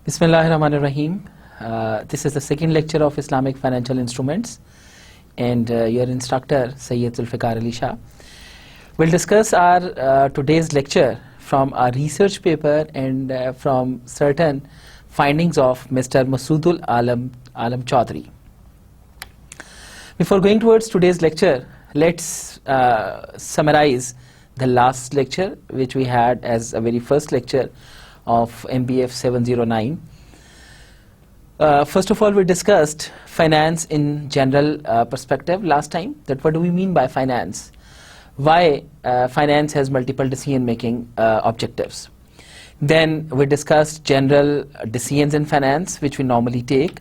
Bismillahirrahmanirrahim. This is the second lecture of Islamic Financial Instruments, and your instructor Sayyid Zulfikar Ali Shah will discuss our today's lecture from a research paper and from certain findings of Mr. Masoodul Alam Chaudhry. Before going towards today's lecture, let's summarize the last lecture which we had as a very first lecture of MBF 709. First of all, we discussed finance in general perspective last time, that what do we mean by finance, why finance has multiple decision making objectives. Then we discussed general decisions in finance which we normally take.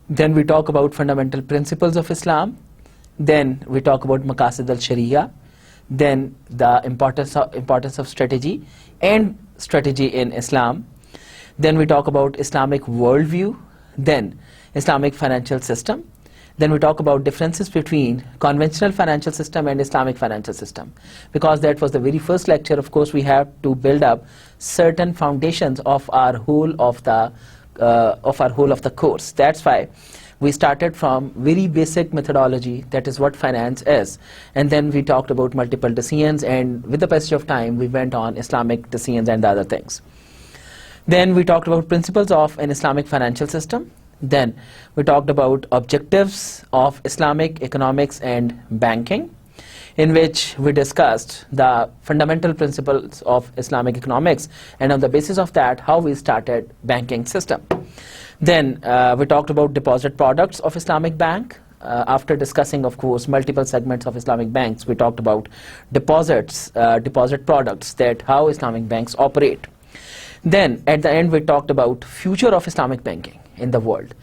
Then we talk about fundamental principles of Islam. Then we talk about maqasid al-sharia. Then the importance of strategy and strategy in Islam. Then we talk about Islamic worldview, then Islamic financial system. Then we talk about differences between conventional financial system and Islamic financial system. Because that was the very first lecture, of course, we have to build up certain foundations of our whole of the course. That's why we started from very basic methodology, that is what finance is. And then we talked about multiple decisions, and with the passage of time, we went on Islamic decisions and the other things. Then we talked about principles of an Islamic financial system. Then we talked about objectives of Islamic economics and banking, in which we discussed the fundamental principles of Islamic economics, and on the basis of that, how we started banking system. Then we talked about deposit products of Islamic bank. After discussing, of course, multiple segments of Islamic banks, we talked about deposits, deposit products, that how Islamic banks operate. Then at the end, we talked about future of Islamic banking in the world,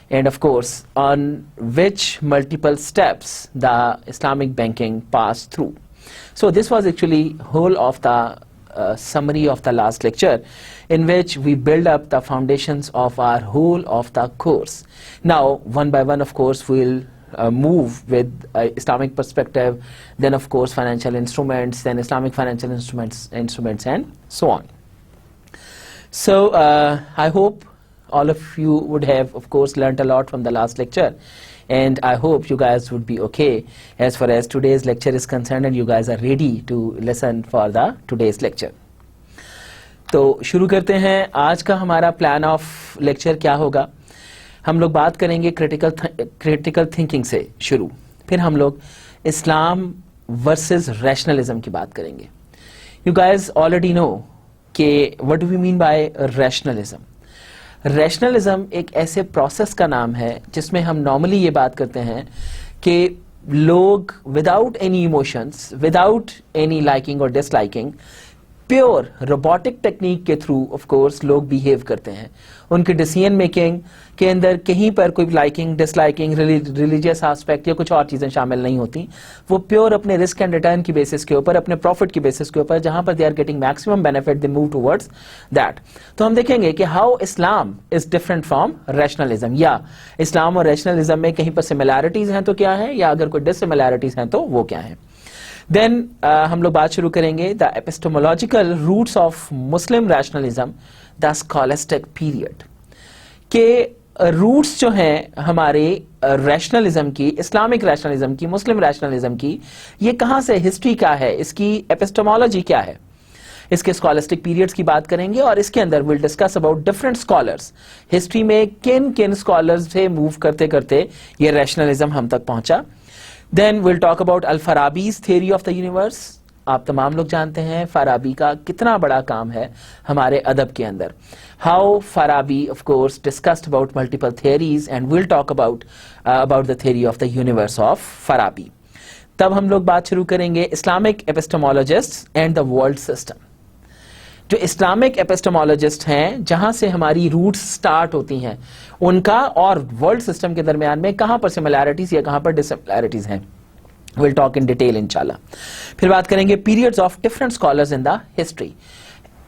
and of course on which multiple steps the Islamic banking passed through. So this was actually whole of the summary of the last lecture, in which we build up the foundations of our whole of the course. Now one by one, of course, we'll move with Islamic perspective, then of course financial instruments, then Islamic financial instruments and so on. So I hope all of you would have, of course, learned a lot from the last lecture, and I hope you guys would be okay as far as today's lecture is concerned, and you guys are ready to listen for the today's lecture. तो शुरू करते हैं. आज का हमारा plan of lecture क्या होगा? हम लोग बात करेंगे क्रिटिकल थिंकिंग से शुरू, फिर हम लोग इस्लाम वर्सेस रैशनलिज्म की बात करेंगे. यू गाइज ऑलरेडी नो कि what do we mean by rationalism. Rationalism एक ऐसे प्रोसेस का नाम है जिसमें हम नॉर्मली ये बात करते हैं कि लोग without any emotions, without any liking और डिसलाइकिंग, प्योर रोबोटिक टेक्निक के थ्रू ऑफ कोर्स लोग बिहेव करते हैं. उनके डिसीजन मेकिंग के अंदर कहीं पर कोई लाइकिंग, डिसलाइकिंग, रिलीजियस एस्पेक्ट या कुछ और चीजें शामिल नहीं होती. वो प्योर अपने रिस्क एंड रिटर्न की बेसिस के ऊपर, अपने प्रॉफिट की बेसिस के ऊपर, जहां पर they are getting maximum benefit, they move towards that. तो हम देखेंगे कि how Islam is different from rationalism, या इस्लाम और रैशनलिज्म में कहीं पर सिमिलैरिटीज हैं तो क्या है, या अगर कोई डिससिमिलैरिटीज हैं तो वो क्या है. देन हम लोग बात शुरू करेंगे the epistemological roots of Muslim rationalism, the scholastic period, के रूट्स जो हैं हमारे रैशनलिज्म की, इस्लामिक रैशनलिज्म की, मुस्लिम रैशनलिज्म की, ये कहाँ से, हिस्ट्री क्या है, इसकी एपिस्टेमोलॉजी क्या है, इसके स्कॉलास्टिक पीरियड्स की बात करेंगे. और इसके अंदर will discuss about different scholars, history में किन किन स्कॉलर्स से मूव करते करते ये रैशनलिज्म हम तक पहुंचा. Then we'll talk about Al-Farabi's theory of the universe. आप तमाम लोग जानते हैं फाराबी का कितना बड़ा काम है हमारे अदब के अंदर. How Farabi, of course, discussed about multiple theories, and we'll talk about the theory of the universe of Farabi. तब हम लोग बात शुरू करेंगे Islamic epistemologists and the world system. जो इस्लामिक एपिस्टेमोलॉजिस्ट हैं, जहां से हमारी रूट्स स्टार्ट होती हैं, उनका और वर्ल्ड सिस्टम के दरमियान में कहां पर सिमिलैरिटीज या कहां पर डिसिमिलैरिटीज हैं. विल टॉक इन डिटेल इंशाल्लाह. फिर बात करेंगे periods of different scholars in the history.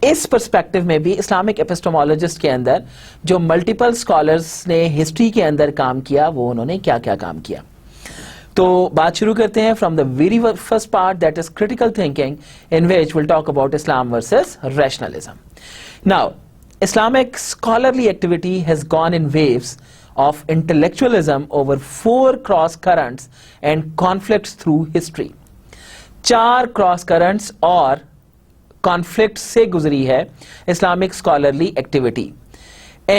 इस पर्सपेक्टिव में भी इस्लामिक एपिस्टेमोलॉजिस्ट के अंदर जो मल्टीपल स्कॉलर्स ने हिस्ट्री के अंदर काम किया, वो उन्होंने क्या क्या काम किया. तो बात शुरू करते हैं from the very first part, that is critical thinking, in which will talk about Islam versus rationalism. Now Islamic scholarly activity has gone in waves of intellectualism over 4 cross currents and conflicts through history. 4 cross currents और conflict से गुजरी है Islamic scholarly activity.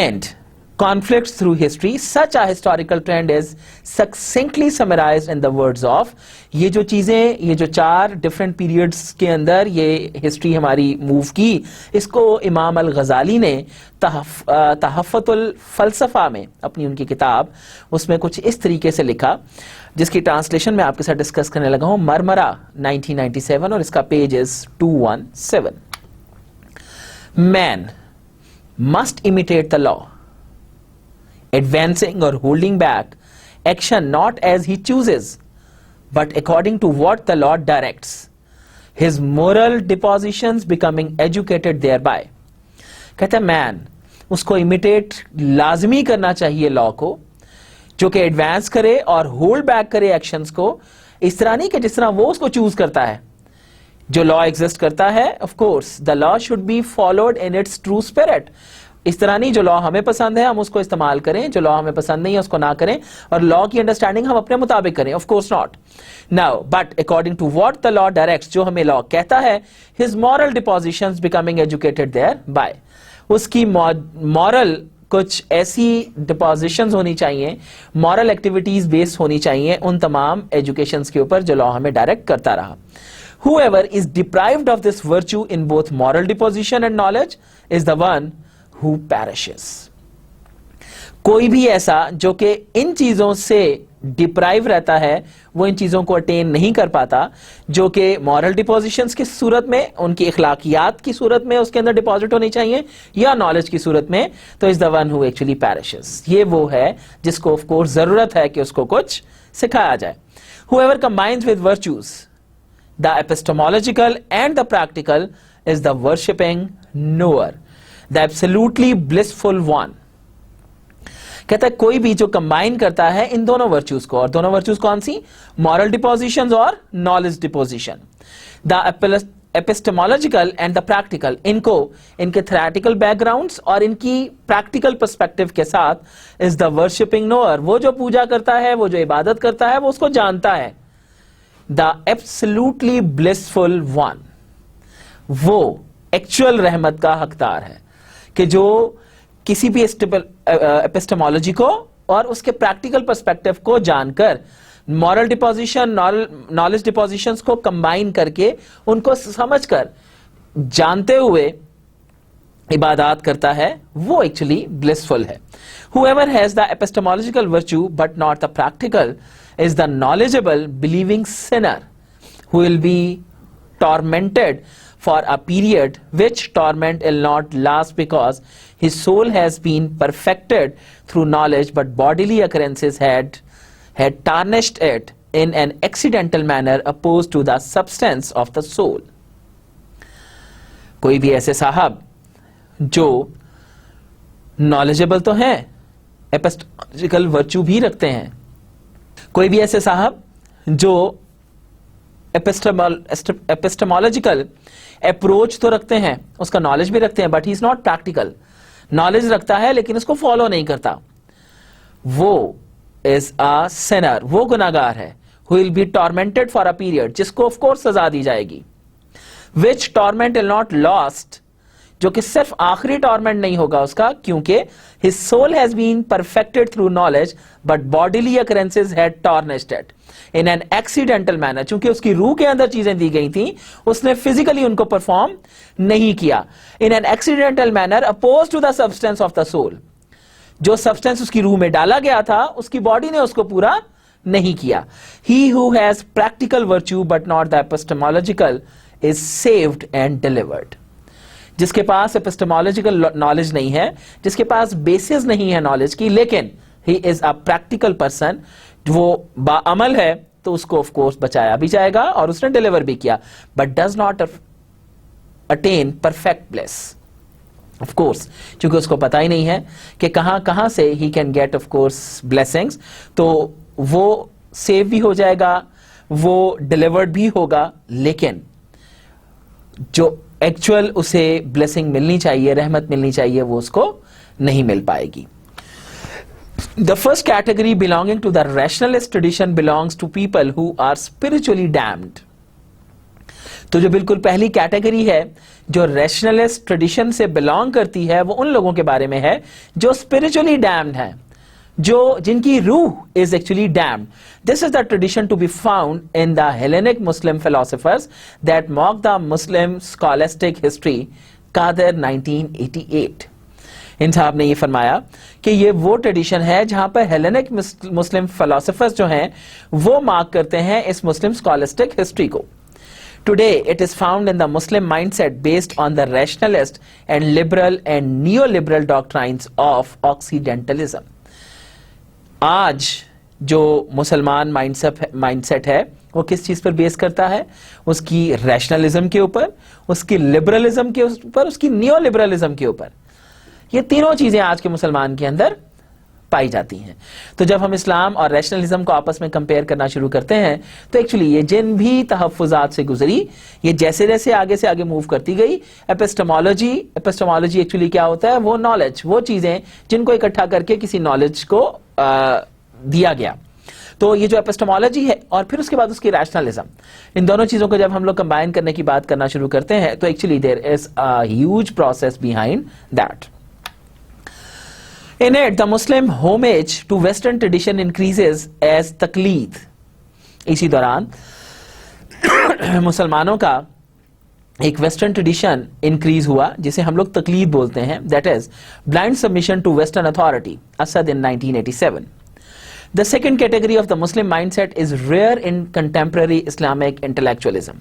And conflicts through history, such a historical trend is succinctly summarized in the words of, ये जो चीज़ें, ये जो 4 different periods के अंदर ये history हमारी move की, इसको इमाम अल-गज़ाली ने तहफ़्फ़ुतुल फ़लसफ़ा में अपनी उनकी किताब उसमें कुछ इस तरीके से लिखा, जिसकी ट्रांसलेशन मैं आपके साथ डिस्कस करने लगा हूँ, मरमरा 1997, और इसका page is 217. Man must imitate the law, advancing or holding back action not as he chooses, but according to what the law directs, his moral dispositions becoming educated thereby. कहते हैं man, उसको imitate लाजमी करना चाहिए law को, जो कि advance करे और होल्ड बैक करे एक्शंस को, इस तरह नहीं कि जिस तरह वो उसको चूज करता है. जो लॉ एग्जिस्ट करता है, of course the law should be followed in its true spirit. इस तरह नहीं जो लॉ हमें पसंद है हम उसको इस्तेमाल करें, जो लॉ हमें पसंद नहीं है उसको ना करें, और लॉ की अंडरस्टैंडिंग हम अपने मुताबिक करें. Of course not. Now but according to what the law directs, जो हमें लॉ कहता है, his moral dispositions becoming educated thereby, उसकी मॉरल कुछ ऐसी डिपोजिशंस होनी चाहिए, मॉरल एक्टिविटीज बेस्ड होनी चाहिए उन तमाम एजुकेशंस के ऊपर जो लॉ हमें डायरेक्ट करता रहा. Whoever is deprived of this virtue in both moral disposition and knowledge is the one who perishes. कोई भी ऐसा जो कि इन चीजों से डिप्राइव रहता है, वो इन चीजों को अटेन नहीं कर पाता, जो कि मॉरल डिपोजिशंस की सूरत में, उनकी इखलाकियात की सूरत में उसके अंदर डिपॉजिट होनी चाहिए, या नॉलेज की सूरत में, तो is the one who actually perishes. ये वो है जिसको ऑफ कोर्स जरूरत है कि उसको कुछ सिखाया जाए. Whoever combines with virtues, the epistemological and the practical, is the worshipping knower, the absolutely blissful one. कहता है कोई भी जो कंबाइन करता है इन दोनों वर्च्यूज को, और दोनों वर्च्यूज कौन सी? मॉरल डिपोजिशंस और knowledge deposition. The epistemological and the practical, इनको इनके थ्योरेटिकल बैकग्राउंड्स और इनकी प्रैक्टिकल पर्सपेक्टिव के साथ इज द वर्शिपिंग नोअर, वो जो पूजा करता है, वो जो इबादत करता है, वो उसको जानता है. द एब्सोल्युटली ब्लिसफुल वन, वो एक्चुअल रहमत का हकदार है कि जो किसी भी एपिस्टेमोलॉजी को और उसके प्रैक्टिकल पर्सपेक्टिव को जानकर मॉरल डिपोजिशन, नॉलेज डिपोजिशंस को कंबाइन करके उनको समझकर जानते हुए इबादत करता है, वो एक्चुअली ब्लिसफुल है. Whoever has the epistemological virtue but not the practical is the knowledgeable believing sinner who will be tormented for a period which torment will not last because his soul has been perfected through knowledge but bodily occurrences had tarnished it in an accidental manner opposed to the substance of the soul. कोई भी ऐसे साहब जो knowledgeable तो हैं, epistemological virtue भी रखते हैं, कोई भी ऐसे साहब जो एपिस्टेमोलॉजिकल अप्रोच तो रखते हैं, उसका नॉलेज भी रखते हैं, but he is not practical. Knowledge रखता है लेकिन उसको फॉलो नहीं करता, वो इज अ सिनर, वो गुनाहगार है. Who will be tormented for a period, जिसको ऑफ कोर्स सजा दी जाएगी. Which torment will not lost, जो कि सिर्फ आखिरी टॉर्मेंट नहीं होगा उसका, क्योंकि his soul has been perfected through knowledge but bodily occurrences had tarnished it in an accidental manner. चूंकि उसकी रूह के अंदर चीजें दी गई थी, उसने फिजिकली उनको परफॉर्म नहीं किया. In an accidental manner oppose to the substance of the soul, जो सब्सटेंस उसकी रूह में डाला गया था, उसकी बॉडी ने उसको पूरा नहीं किया. He who has practical virtue but not the epistemological is saved and delivered. जिसके पास एपिस्टेमोलॉजिकल नॉलेज नहीं है, जिसके पास बेसिस नहीं है नॉलेज की, लेकिन he is a practical person, वो बाअमल है, तो उसको ऑफ कोर्स बचाया भी जाएगा और उसने डिलीवर भी किया, but does not attain perfect bless. Of course क्योंकि उसको पता ही नहीं है कि कहां से he can get of course blessings, तो वो सेव भी हो जाएगा, वो डिलीवर्ड भी होगा, लेकिन जो एक्चुअल उसे ब्लेसिंग मिलनी चाहिए, रहमत मिलनी चाहिए, वो उसको नहीं मिल पाएगी. The first category belonging to the rationalist tradition belongs to people who are spiritually damned. तो जो बिल्कुल पहली कैटेगरी है जो रैशनलिस्ट ट्रेडिशन से बिलोंग करती है, वो उन लोगों के बारे में है जो स्पिरिचुअली डैम्ड हैं, जो जिनकी रूह is actually damned. This is the tradition to be found in the Hellenic Muslim philosophers that mock the Muslim scholastic history, Qadir 1988. इन साहब ने ये फरमाया कि ये वो ट्रेडिशन है जहां पर हेलेनिक मुस्लिम फिलोसोफर्स जो हैं वो मार्क करते हैं इस मुस्लिम स्कॉलस्टिक हिस्ट्री को. Today, it is found in the Muslim mindset based on the rationalist and liberal and neoliberal doctrines of Occidentalism. आज जो मुसलमान माइंडसेट है वो किस चीज पर बेस करता है? उसकी रैशनलिज्म के ऊपर, उसकी लिबरलिज्म के ऊपर, उसकी नियोलिबरलिज्म के ऊपर. ये तीनों चीजें आज के मुसलमान के अंदर पाई जाती हैं. तो जब हम इस्लाम और रैशनलिज्म को आपस में कंपेयर करना शुरू करते हैं तो एक्चुअली ये जिन भी तहफ्फुजात से गुजरी, ये जैसे जैसे आगे से आगे मूव करती गई, एपिस्टेमोलॉजी एक्चुअली क्या होता है? वो नॉलेज, वो चीजें जिनको इकट्ठा करके किसी नॉलेज को दिया गया. तो ये जो एपिस्टेमोलॉजी है और फिर उसके बाद उसकी रैशनलिज्म, इन दोनों चीजों को जब हम लोग कंबाइन करने की बात करना शुरू करते हैं तो actually there is a huge process behind that. In it, the Muslim homage to Western tradition increases as तकलीद. इसी दौरान मुसलमानों का एक वेस्टर्न ट्रेडिशन इंक्रीज हुआ जिसे हम लोग तकलीद बोलते हैं, that is blind submission to western authority, Asad in 1987. The second category of the Muslim mindset is rare in contemporary Islamic intellectualism.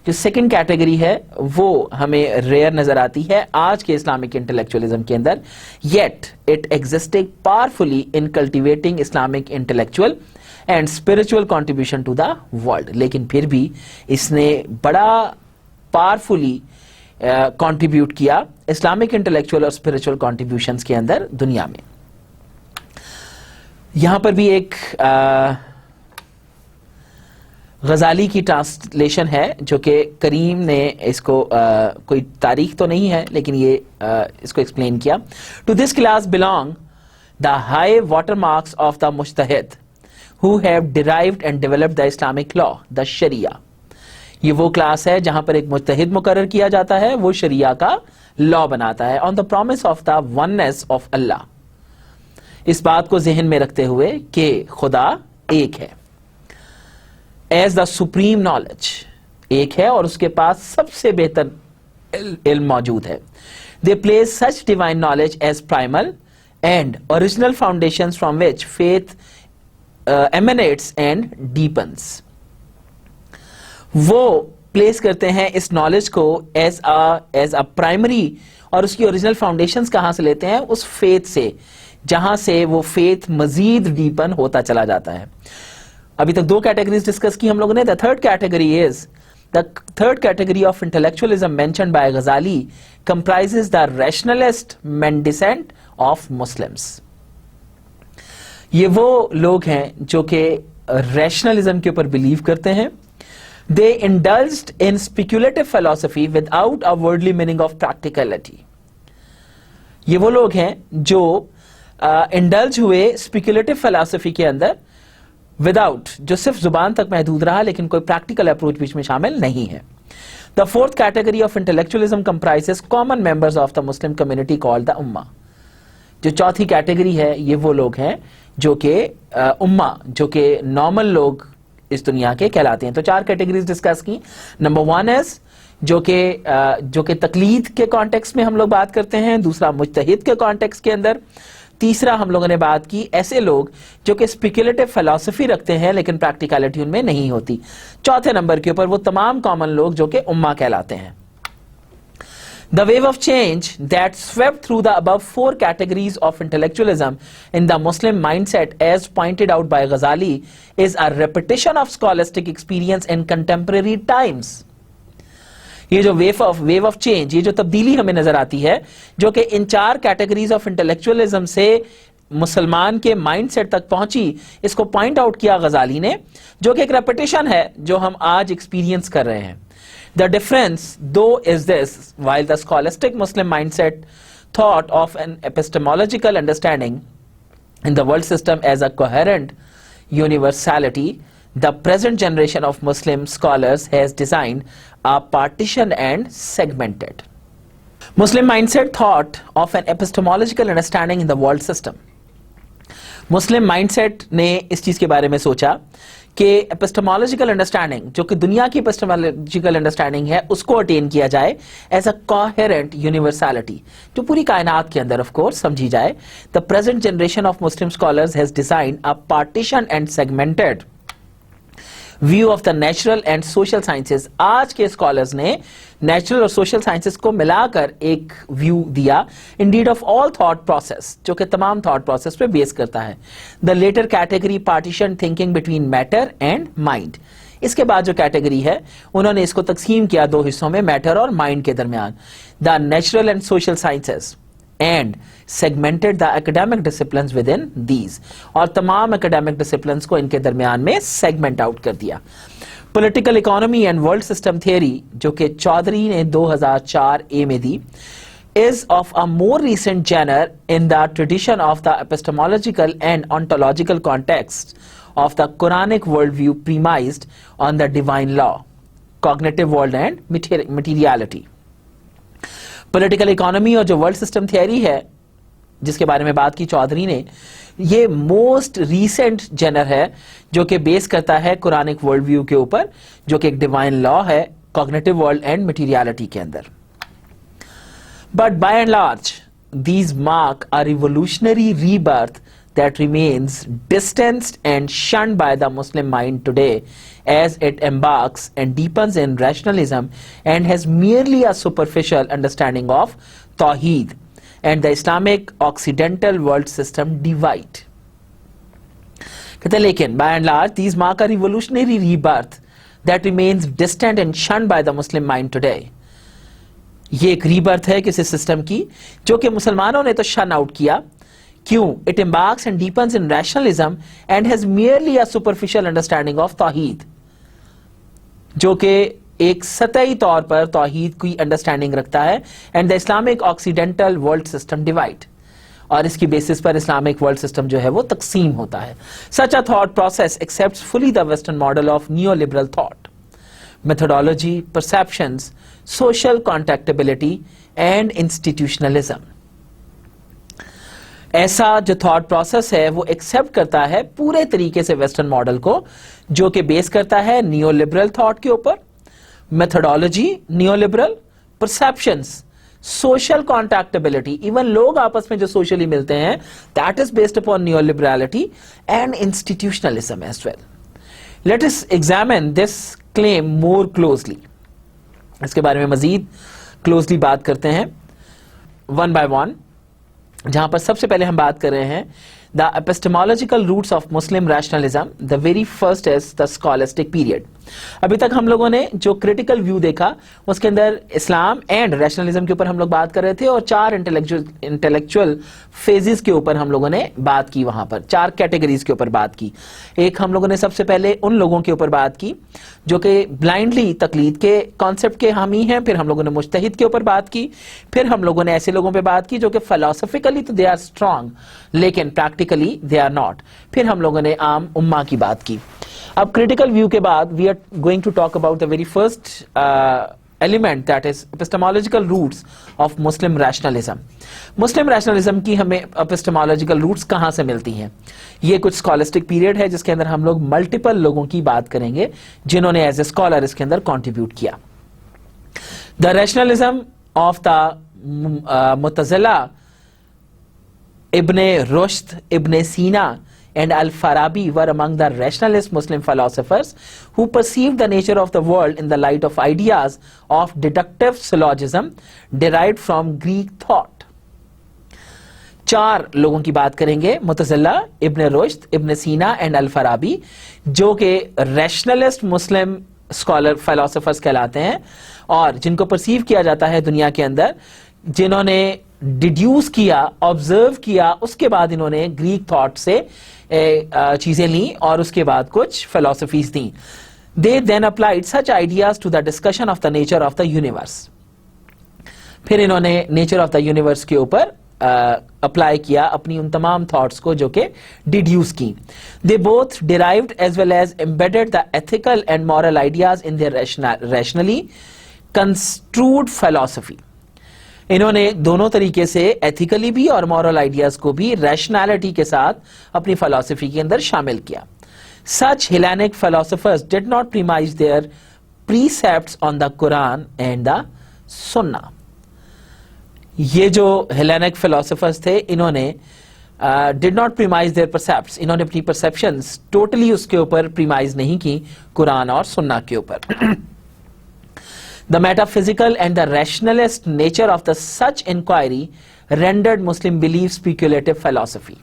जो सेकंड कैटेगरी है वो हमें रेयर नजर आती है आज के इस्लामिक इंटेलेक्चुअलिज्म के अंदर, yet it existing powerfully in cultivating Islamic intellectual and spiritual contribution to the world. लेकिन फिर भी इसने बड़ा पावरफुली कंट्रीब्यूट किया इस्लामिक इंटेलेक्चुअल और स्पिरिचुअल कंट्रीब्यूशंस के अंदर दुनिया में. यहां पर भी एक गजाली की ट्रांसलेशन है जो कि करीम ने इसको कोई तारीख तो नहीं है लेकिन ये इसको एक्सप्लेन किया. To this class belong the high water marks of the mujtahid who have derived and developed the Islamic law, the sharia. ये वो क्लास है जहां पर एक मुज्तहिद मुकर्रर किया जाता है, वो शरिया का लॉ बनाता है on the promise of the oneness of Allah, इस बात को जहन में रखते हुए कि खुदा एक है. एज द सुप्रीम नॉलेज, एक है और उसके पास सबसे बेहतर इल्म मौजूद है. They place such divine knowledge as primal and original foundations from which faith emanates and deepens. वो प्लेस करते हैं इस नॉलेज को एज अ प्राइमरी, और उसकी ओरिजिनल फाउंडेशंस कहां से लेते हैं? उस फेथ से जहां से वो फेथ मजीद डीपन होता चला जाता है. अभी तक दो कैटेगरीज डिस्कस की हम लोगों ने. The third category of intellectualism mentioned by Ghazali comprises the rationalist mendicant of Muslims. ये वो लोग हैं जो कि रैशनलिज्म के ऊपर बिलीव करते हैं. They indulged in speculative philosophy without a worldly meaning of practicality. ये वो लोग हैं जो इंडल्ज हुए स्पेक्युलेटिव फिलॉसफी के अंदर विदाउट, जो सिर्फ जुबान तक महदूद रहा लेकिन कोई प्रैक्टिकल अप्रोच बीच में शामिल नहीं है. The fourth category of intellectualism comprises common members of the Muslim community called the ummah. जो चौथी कैटेगरी है ये वो लोग हैं जो कि उम्मा, जो कि नॉर्मल लोग इस दुनिया के कहलाते हैं. तो चार कैटेगरीज डिस्कस की. नंबर वन इज जो कि तकलीद के कॉन्टेक्स्ट में हम लोग बात करते हैं, दूसरा मुज्तहिद के कॉन्टेक्स्ट के अंदर, तीसरा हम लोगों ने बात की ऐसे लोग जो कि स्पेक्युलेटिव फिलॉसफी रखते हैं लेकिन प्रैक्टिकलिटी उनमें नहीं होती. चौथे नंबर के ऊपर वो तमाम कॉमन लोग जो कि उम्मा कहलाते हैं. The wave of change that swept through the above four categories of intellectualism in the Muslim mindset, as pointed out by Ghazali, is a repetition of scholastic experience in contemporary times. ये जो wave of change, ये जो तब्दीली हमें नजर आती है जो कि इन चार कैटेगरीज ऑफ इंटेलेक्चुअलिज्म से मुसलमान के माइंडसेट तक पहुंची, इसको पॉइंट आउट किया गजाली ने, जो कि एक रेपिटेशन है जो हम आज एक्सपीरियंस कर रहे हैं. The difference, though, is this: while the scholastic Muslim mindset thought of an epistemological understanding in the world system as a coherent universality, the present generation of Muslim scholars has designed a partition and segmented. Muslim mindset thought of an epistemological understanding in the world system. Muslim mindset ने इस चीज के बारे में सोचा कि epistemological understanding, जो कि दुनिया की एपिस्टेमोलॉजिकल अंडरस्टैंडिंग है, उसको अटेन किया जाए एज अ कोहेरेंट यूनिवर्सैलिटी, जो पूरी कायनात के अंदर ऑफ कोर्स समझी जाए. The present generation of Muslim scholars has designed a partition and segmented view of the natural and social sciences. आज के स्कॉलर्स ने नेचुरल और सोशल साइंसेज को मिलाकर एक व्यू दिया, indeed of all thought process, जो कि तमाम थॉट प्रोसेस पे बेस करता है. The latter category partition thinking between matter and mind. इसके बाद जो कैटेगरी है उन्होंने इसको तकसीम किया दो हिस्सों में, मैटर और माइंड के दरमियान. The natural and social sciences and segmented the academic disciplines within these. और तमाम academic disciplines को इनके दरमियान में segment out कर दिया. Political economy and world system theory, जो कि चौधरी ने 2004 A में दी, is of a more recent genre in the tradition of the epistemological and ontological context of the Quranic worldview premised on the divine law, cognitive world and materiality. Political economy और जो world system theory है जिसके बारे में बात की चौधरी ने, ये मोस्ट रीसेंट जेनर है जो कि बेस करता है कुरानिक वर्ल्ड व्यू के ऊपर, जो कि एक डिवाइन लॉ है कॉग्निटिव वर्ल्ड एंड मटीरियलिटी के अंदर. But by and large these mark a revolutionary rebirth that remains distanced and shunned by the Muslim mind today as it embarks and deepens in rationalism and has merely a superficial understanding of Tawheed and the Islamic Occidental world system divide. कहते लेकिन by and large these mark a revolutionary rebirth that remains distant and shunned by the Muslim mind today. ये एक rebirth है किसी system की जो कि मुसलमानों ने तो शन आउट किया. क्यों? It embarks and deepens in rationalism and has merely a superficial understanding of तौहीद, जो कि एक सतही तौर पर तौहीद की अंडरस्टैंडिंग रखता है, and the Islamic occidental world system divide, और इसकी बेसिस पर इस्लामिक वर्ल्ड सिस्टम जो है वो तकसीम होता है. Such a thought process accepts fully the Western model of neoliberal thought, methodology, perceptions, social contactability and institutionalism. ऐसा जो थॉट प्रोसेस है वो एक्सेप्ट करता है पूरे तरीके से वेस्टर्न मॉडल को, जो कि बेस करता है नियोलिबरल थॉट के ऊपर, methodology neoliberal, perceptions, social contactability, even लोग आपस में जो सोशली मिलते हैं that is based upon neoliberality, and institutionalism as well. Let us examine this claim more closely. इसके बारे में मजीद क्लोजली बात करते हैं वन बाय वन, जहां पर सबसे पहले हम बात कर रहे हैं the epistemological roots of Muslim rationalism. The very first is the scholastic period. अभी तक हम लोगों ने जो क्रिटिकल व्यू देखा उसके अंदर इस्लाम एंड रैशनलिज्म के ऊपर हम लोग बात कर रहे थे, और चार इंटेलेक्चुअल फेजेस के ऊपर हम लोगों ने बात की. वहां पर चार कैटेगरीज के ऊपर बात की. एक हम लोगों ने सबसे पहले उन लोगों के ऊपर बात की जो कि ब्लाइंडली तकलीद के कॉन्सेप्ट के हामी हैं, फिर हम लोगों ने मुज्तहिद के ऊपर बात की, फिर हम लोगों ने ऐसे लोगों पे बात की जो कि फिलोसफिकली तो दे आर स्ट्रांग लेकिन प्रैक्टिकली दे आर नॉट, फिर हम लोगों ने आम उम्मा की बात की. अब क्रिटिकल व्यू के बाद we are going to talk about the very first element, that is epistemological roots of Muslim rationalism. Muslim rationalism की हमें एपिस्टेमोलॉजिकल रूट्स कहां से मिलती हैं? ये कुछ स्कॉलिस्टिक पीरियड है जिसके अंदर हम लोग मल्टीपल लोगों की बात करेंगे जिन्होंने एज ए स्कॉलर इसके अंदर कॉन्ट्रीब्यूट किया. द रैशनलिज्म ऑफ द मुतज़िला, इब्ने रुश्द, इब्ने सीना and Al-Farabi were among the rationalist Muslim philosophers who perceived the nature of the world in the light of ideas of deductive syllogism derived from Greek thought. चार लोगों की बात करेंगे, मुतज़िला, इब्ने रुश्द, इब्ने सीना and अल-फराबी, जो कि rationalist मुस्लिम scholar philosophers कहलाते हैं और जिनको परसीव किया जाता है दुनिया के अंदर, जिन्होंने डिड्यूस किया, ऑब्जर्व किया, उसके बाद इन्होंने ग्रीक थॉट से चीजें ली और उसके बाद कुछ philosophies the. They then applied such ideas to the discussion of the nature of the universe. फिर इन्होंने नेचर ऑफ द यूनिवर्स के ऊपर अप्लाई किया अपनी उन तमाम थॉट्स को जो कि डिड्यूस की. They both derived as well as embedded the ethical and moral ideas in their rationally construed philosophy. इन्होंने दोनों तरीके से एथिकली भी और मॉरल आइडियाज को भी रैशनैलिटी के साथ अपनी फिलॉसफी के अंदर शामिल किया. Such Hellenic philosophers did not premise their precepts on the Quran and the Sunnah. ये जो Hellenic philosophers थे इन्होंने did not premise their precepts, इन्होंने अपनी perceptions totally उसके ऊपर premise नहीं की कुरान और सुन्ना के ऊपर. The metaphysical and the rationalist nature of the such inquiry rendered Muslim belief speculative philosophy.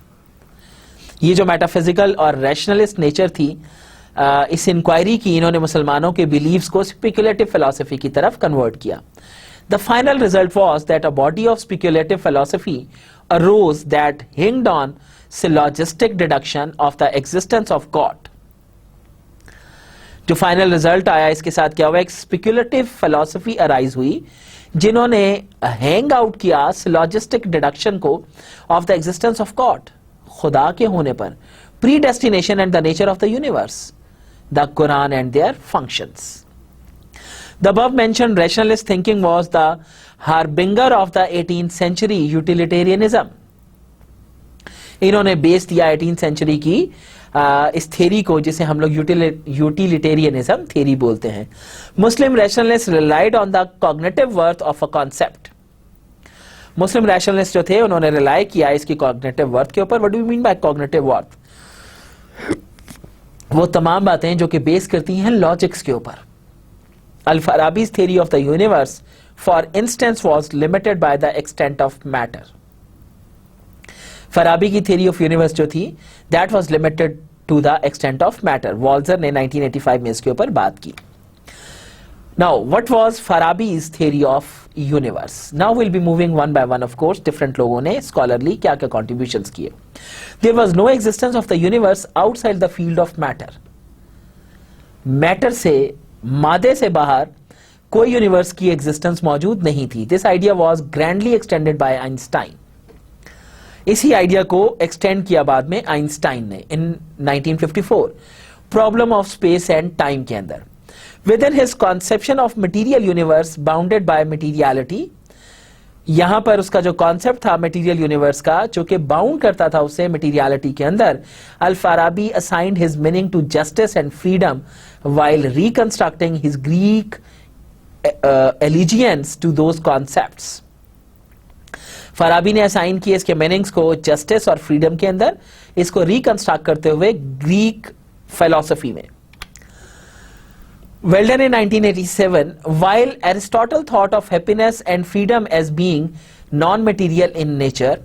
ये जो मेटाफिजिकल और रैशनलिस्ट नेचर थी इस इंक्वायरी की इन्होंने मुसलमानों के बिलीव्स को स्पेकुलेटिव फिलॉसफी की तरफ कन्वर्ट किया. The final result was that a body of speculative philosophy arose that hinged on syllogistic deduction of the existence of God. जो फाइनल रिजल्ट आया इसके साथ क्या हुआ, एक स्पेकुलेटिव फिलॉसफी अराइज हुई जिन्होंने हैंग आउट किया सिलॉजिस्टिक डिडक्शन को of the existence of God, खुदा के होने पर, predestination and the nature of the universe, the Quran and their functions. The above mentioned rationalist thinking was the harbinger of the 18th century utilitarianism. इन्होंने base दिया 18th century की इस theory को जिसे हम लोग यूटिलिटेरियनिज्म थ्योरी बोलते हैं. Muslim rationalists relied on the cognitive worth of a concept. Muslim rationalist जो थे उन्होंने रिलाई किया इसकी कॉग्निटिव वर्थ के ऊपर. What do you mean by cognitive worth? वो तमाम बातें जो कि बेस करती हैं लॉजिक्स के ऊपर. Al-Farabi's theory of the universe for instance was limited by the extent of matter. Farabi की थ्योरी ऑफ यूनिवर्स जो थी that was limited to the extent of matter. Walzer ने 1985 में इसके ऊपर बात की. Now, what was Farabi's theory of universe? Now we'll be moving one by one, of course. Different लोगों ने scholarly क्या-क्या contributions किए. There was no existence of the universe outside the field of matter. Matter से, मादे से बाहर कोई universe की existence मौजूद नहीं थी. This idea was grandly extended by Einstein. इसी idea को extend किया बाद में Einstein ने in 1954 problem of space and time के अंदर. Within his conception of material universe bounded by materiality, यहां पर उसका जो कॉन्सेप्ट था मटेरियल यूनिवर्स का जो कि बाउंड करता था उसे मटेरियलिटी के अंदर, Al-Farabi assigned his meaning to justice and freedom while reconstructing his Greek allegiance to those concepts. Farabi ने असाइन किए इसके मीनिंग्स को जस्टिस और फ्रीडम के अंदर, इसको रिकंस्ट्रक्ट करते हुए ग्रीक फिलॉसफी में. Well done in 1987, while Aristotle thought of happiness and freedom as being non-material in nature,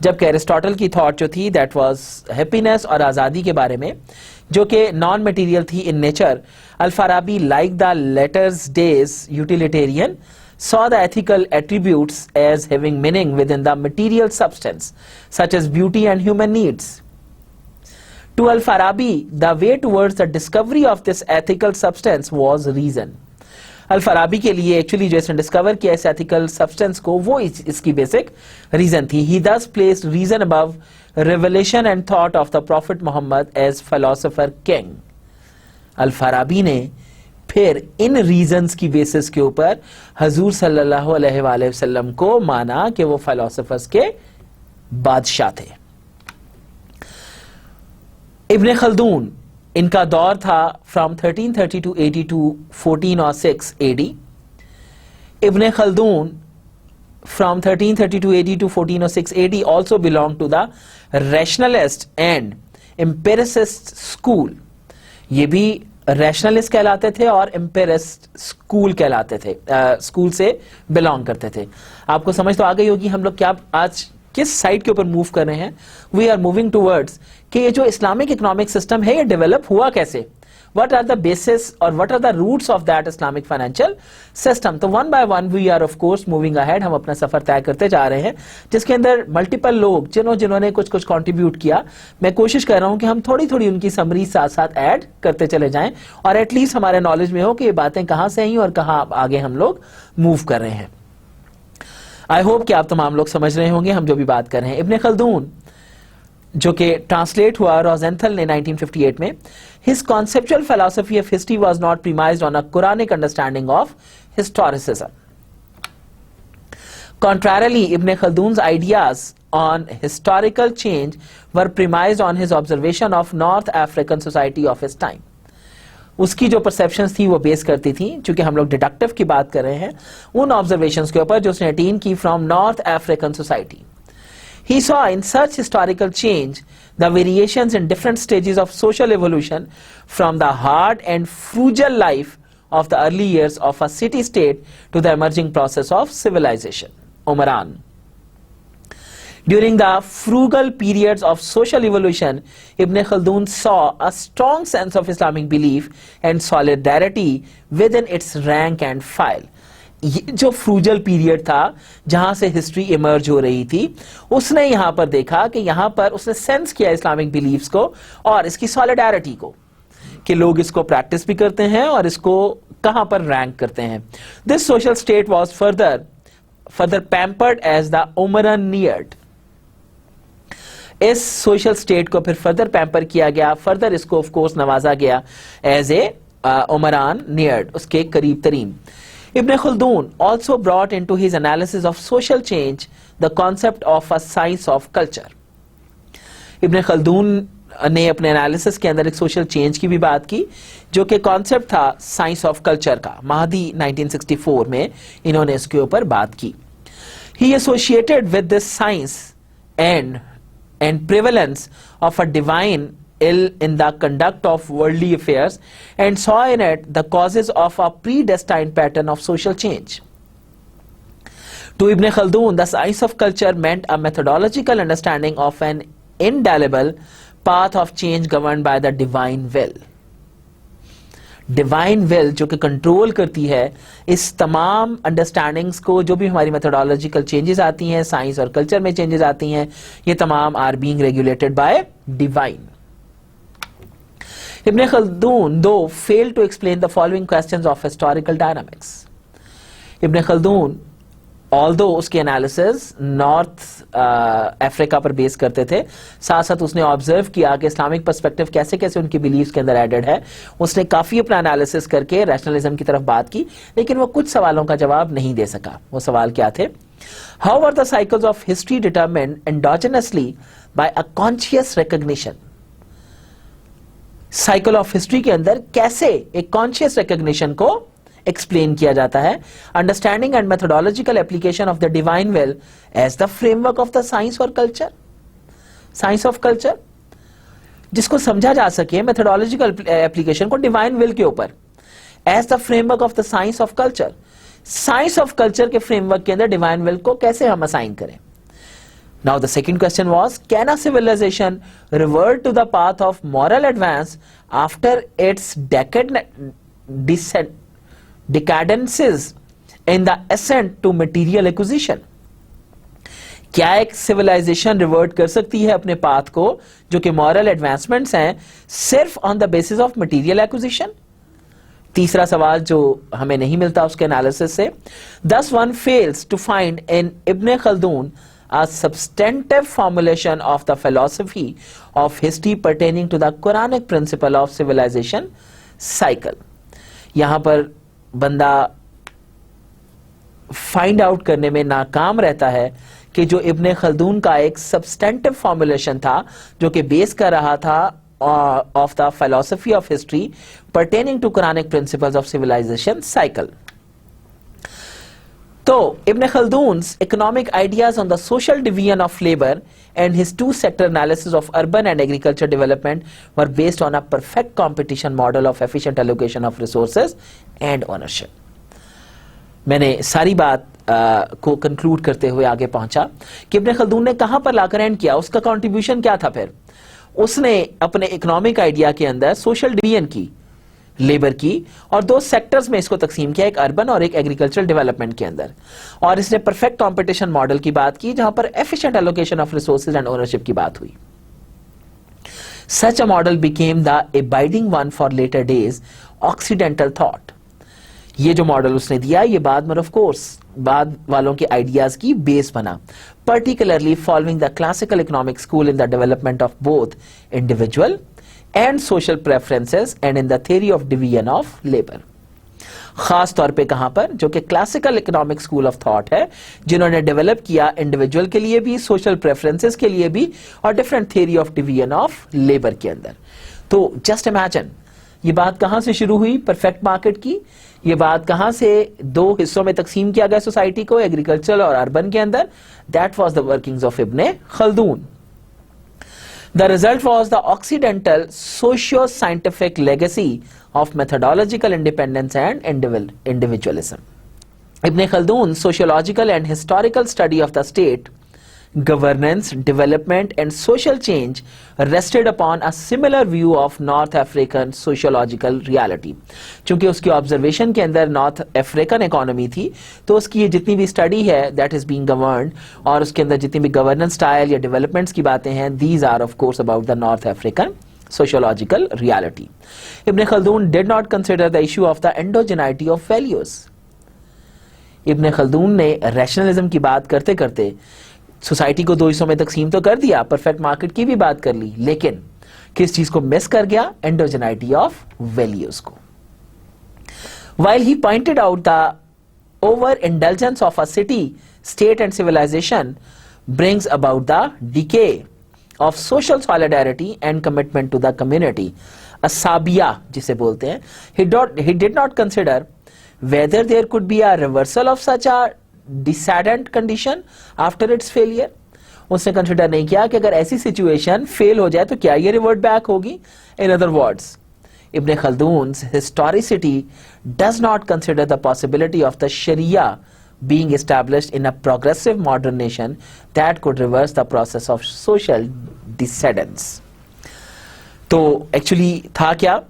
जबकि एरिस्टोटल की थॉट जो थी दैट वाज हैप्पीनेस और आज़ादी के बारे में जो कि नॉन मटेरियल थी in nature, Al-Farabi like the latter's days utilitarian saw the ethical attributes as having meaning within the material substance such as beauty and human needs. To Al-Farabi, the way towards the discovery of this ethical substance was reason. Al-Farabi के लिए actually जो इसने discover किया इस ethical substance को वो इसकी basic reason थी. He thus placed reason above revelation and thought of the Prophet Muhammad as philosopher king. Al-Farabi ने फिर इन रीजंस की बेसिस के ऊपर हजूर सल्लल्लाहु अलैहि वसल्लम को माना कि वो फिलोसोफर्स के बादशाह थे. इब्न खल्दून, इनका दौर था from 1330 to 80 to 1406 AD. Ibn Khaldun from 1330 to 80 to 1406 AD also belonged to the rationalist and empiricist school. ये भी रैशनलिस्ट कहलाते थे और एम्पिरिस्ट स्कूल कहलाते थे, स्कूल से बिलोंग करते थे. आपको समझ तो आ गई होगी हम लोग क्या आज किस साइड के ऊपर मूव कर रहे हैं. वी आर मूविंग टूवर्ड्स कि ये जो इस्लामिक इकोनॉमिक सिस्टम है ये डेवलप हुआ कैसे, what are the basis or what are the roots of that Islamic financial system. तो one by one we are of course moving ahead, हम अपना सफर तय करते जा रहे हैं, जिसके अंदर मल्टीपल लोग जिन्होंने कुछ कुछ कंट्रीब्यूट किया, मैं कोशिश कर रहा हूं कि हम थोड़ी थोड़ी उनकी समरी साथ साथ ऐड करते चले जाएं और एटलीस्ट हमारे नॉलेज में हो कि ये बातें कहां से आई और कहां आगे हम लोग मूव कर रहे हैं. आई होप कि आप तमाम लोग समझ रहे होंगे हम जो भी बात कर रहे हैं. इब्ने खल्दून जो कि ट्रांसलेट हुआ रोजेंथल ने 1958 में, his conceptual philosophy of history was not premised on a Quranic understanding of historicism. Contrarily, Ibn Khaldun's ideas on historical change were premised on his observation of North African society of his time. उसकी जो perceptions थी वो base करती थी, चूंकि हम लोग deductive की बात कर रहे हैं, उन ऑब्जर्वेशंस के ऊपर जो उसने अटेन की from north African society. He saw in such historical change the variations in different stages of social evolution from the hard and frugal life of the early years of a city-state to the emerging process of civilization. Umaran. During the frugal periods of social evolution, Ibn Khaldun saw a strong sense of Islamic belief and solidarity within its rank and file. ये जो फ्रूजल period था जहां से history emerge हो रही थी, उसने यहां पर देखा कि यहां पर उसने सेंस किया इस्लामिक बिलीफ्स को और इसकी सॉलिडारिटी को, कि लोग इसको प्रैक्टिस भी करते हैं और इसको कहां पर रैंक करते हैं. This social state was further pampered as the उमरानियट. इस सोशल स्टेट को फिर फर्दर पैम्पर किया गया, फर्दर इसको ऑफ कोर्स नवाजा गया एज ए उमरानियट, उसके करीब तरीन. Ibn Khaldun also brought into his analysis of social change the concept of a science of culture. Ibn Khaldun ने अपने एनालिसिस के अंदर एक सोशल चेंज की भी बात की, जो कि कॉन्सेप्ट था साइंस ऑफ कल्चर का. महदी 1964 में इन्होंने इसके ऊपर बात की. He associated with this science and prevalence of a divine ill in the conduct of worldly affairs and saw in it the causes of a predestined pattern of social change. To Ibn Khaldun, the science of culture meant a methodological understanding of an indelible path of change governed by the divine will. Divine will जो कि control करती है इस तमाम understandings को, जो भी हमारी मेथोडोलॉजिकल चेंजेस आती हैं, साइंस और कल्चर में चेंजेस आती हैं, ये तमाम are being regulated by divine. Ibn Khaldun, though, failed to explain the following questions of historical dynamics. Ibn Khaldun, although उसके एनालिसिस नॉर्थ अफ्रीका पर बेस करते थे, साथ साथ उसने ऑब्जर्व किया कि इस्लामिक पर्सपेक्टिव कैसे कैसे उनके बिलीव्स के अंदर एडेड है. उसने काफी अपना एनालिसिस करके रैशनलिज्म की तरफ बात की, लेकिन वो कुछ सवालों का जवाब नहीं दे सका. वो सवाल क्या थे? How were the cycles of history determined endogenously by a conscious recognition? Cycle of history के अंदर कैसे एक कॉन्शियस रिकॉग्निशन को एक्सप्लेन किया जाता है. Understanding and methodological application of the divine will as the framework of the science और culture. Science of culture जिसको समझा जा सके मेथोडोलॉजिकल एप्लीकेशन को डिवाइन विल के ऊपर as the framework of the science of culture. Science of culture के framework के अंदर डिवाइन विल को कैसे हम असाइन करें. Now the second question was, can a civilization revert to the path of moral advance after its decadences in the ascent to material acquisition? क्या एक civilization revert कर सकती है अपने path को, जो कि moral advancements हैं, सिर्फ on the basis of material acquisition? तीसरा सवाल जो हमें नहीं मिलता उसके एनालिसिस से. Thus one fails to find in Ibn Khaldun a substantive formulation of the philosophy of history pertaining to the Quranic principle of civilization cycle. यहाँ पर बंदा फाइंड आउट करने में नाकाम रहता है कि जो इब्न खल्दून का एक सब्सटेंटिव फॉर्मुलेशन था जो कि बेस कर रहा था of the philosophy of history pertaining to Quranic principles of civilization cycle. So, Ibn Khaldun's economic ideas on the social division of labor and his two-sector analysis of urban and agriculture development were based on a perfect competition model of efficient allocation of resources and ownership. मैंने सारी बात को conclude करते हुए आगे पहुंचा कि इब्न Khaldun ने कहां पर लाकर एंड किया, उसका कंट्रीब्यूशन क्या था. फिर उसने अपने इकोनॉमिक आइडिया के अंदर सोशल डिवीजन की लेबर की, और दो सेक्टर्स में इसको तकसीम किया, एक अर्बन और एक एग्रीकल्चरल डेवलपमेंट के अंदर। और इसने परफेक्ट कंपटीशन मॉडल की बात की जहां पर efficient allocation of resources and ownership की बात हुई। Such a model became the abiding one for later days Occidental thought. ये जो मॉडल उसने दिया ये बाद में ऑफ कोर्स बाद वालों के आइडियाज की बेस बना, particularly following the classical economic school in the development of both individual and social preferences and in the theory of division of labor. खास तौर पे कहां पर, जो कि classical economic school of thought है, जिन्होंने डेवलप किया इंडिविजुअल के लिए भी, सोशल प्रेफरेंसेस के लिए भी, और different theory of division of labour के अंदर। तो जस्ट इमेजिन ये बात कहां से शुरू हुई, परफेक्ट मार्केट की। ये बात कहां से दो हिस्सों में तकसीम किया गया सोसाइटी को, एग्रीकल्चर और अर्बन के अंदर। That was the workings of Ibne Khaldun. The result was the Occidental socio-scientific legacy of methodological independence and individualism. Ibn Khaldun's sociological and historical study of the state, governance, development and social change rested upon a similar view of North African sociological reality. चूंकि उसकी observation के अंदर north African economy थी, तो उसकी ये जितनी भी स्टडी है दैट इज बीइंग गवर्न्ड, और उसके अंदर जितनी भी गवर्नेंस स्टाइल या डेवलपमेंट्स की बातें हैं, these are of course about the North African sociological reality. Ibn Khaldun did not consider the issue of the endogeneity of values. Ibn Khaldun ने रैशनलिज्म की बात करते करते सोसाइटी को दो हिस्सों में तकसीम तो कर दिया, परफेक्ट मार्केट की भी बात कर ली, लेकिन किस चीज को मिस कर गया, एंडोजेनाइटी ऑफ वैल्यूज को। While he pointed out the overindulgence of a city, state and civilization brings about the decay of social solidarity and commitment to the community, asabiya जिसे बोलते हैं, he did not consider whether there could be a reversal of such a decadent condition after its failure. उसने consider नहीं किया कि अगर ऐसी situation fail हो जाए तो क्या ये रिवर्ट बैक होगी। In other words, Ibn Khaldun's historicity does not consider the possibility of the Sharia being established in a progressive modern nation that could reverse the process of social decadence. तो actually था क्या,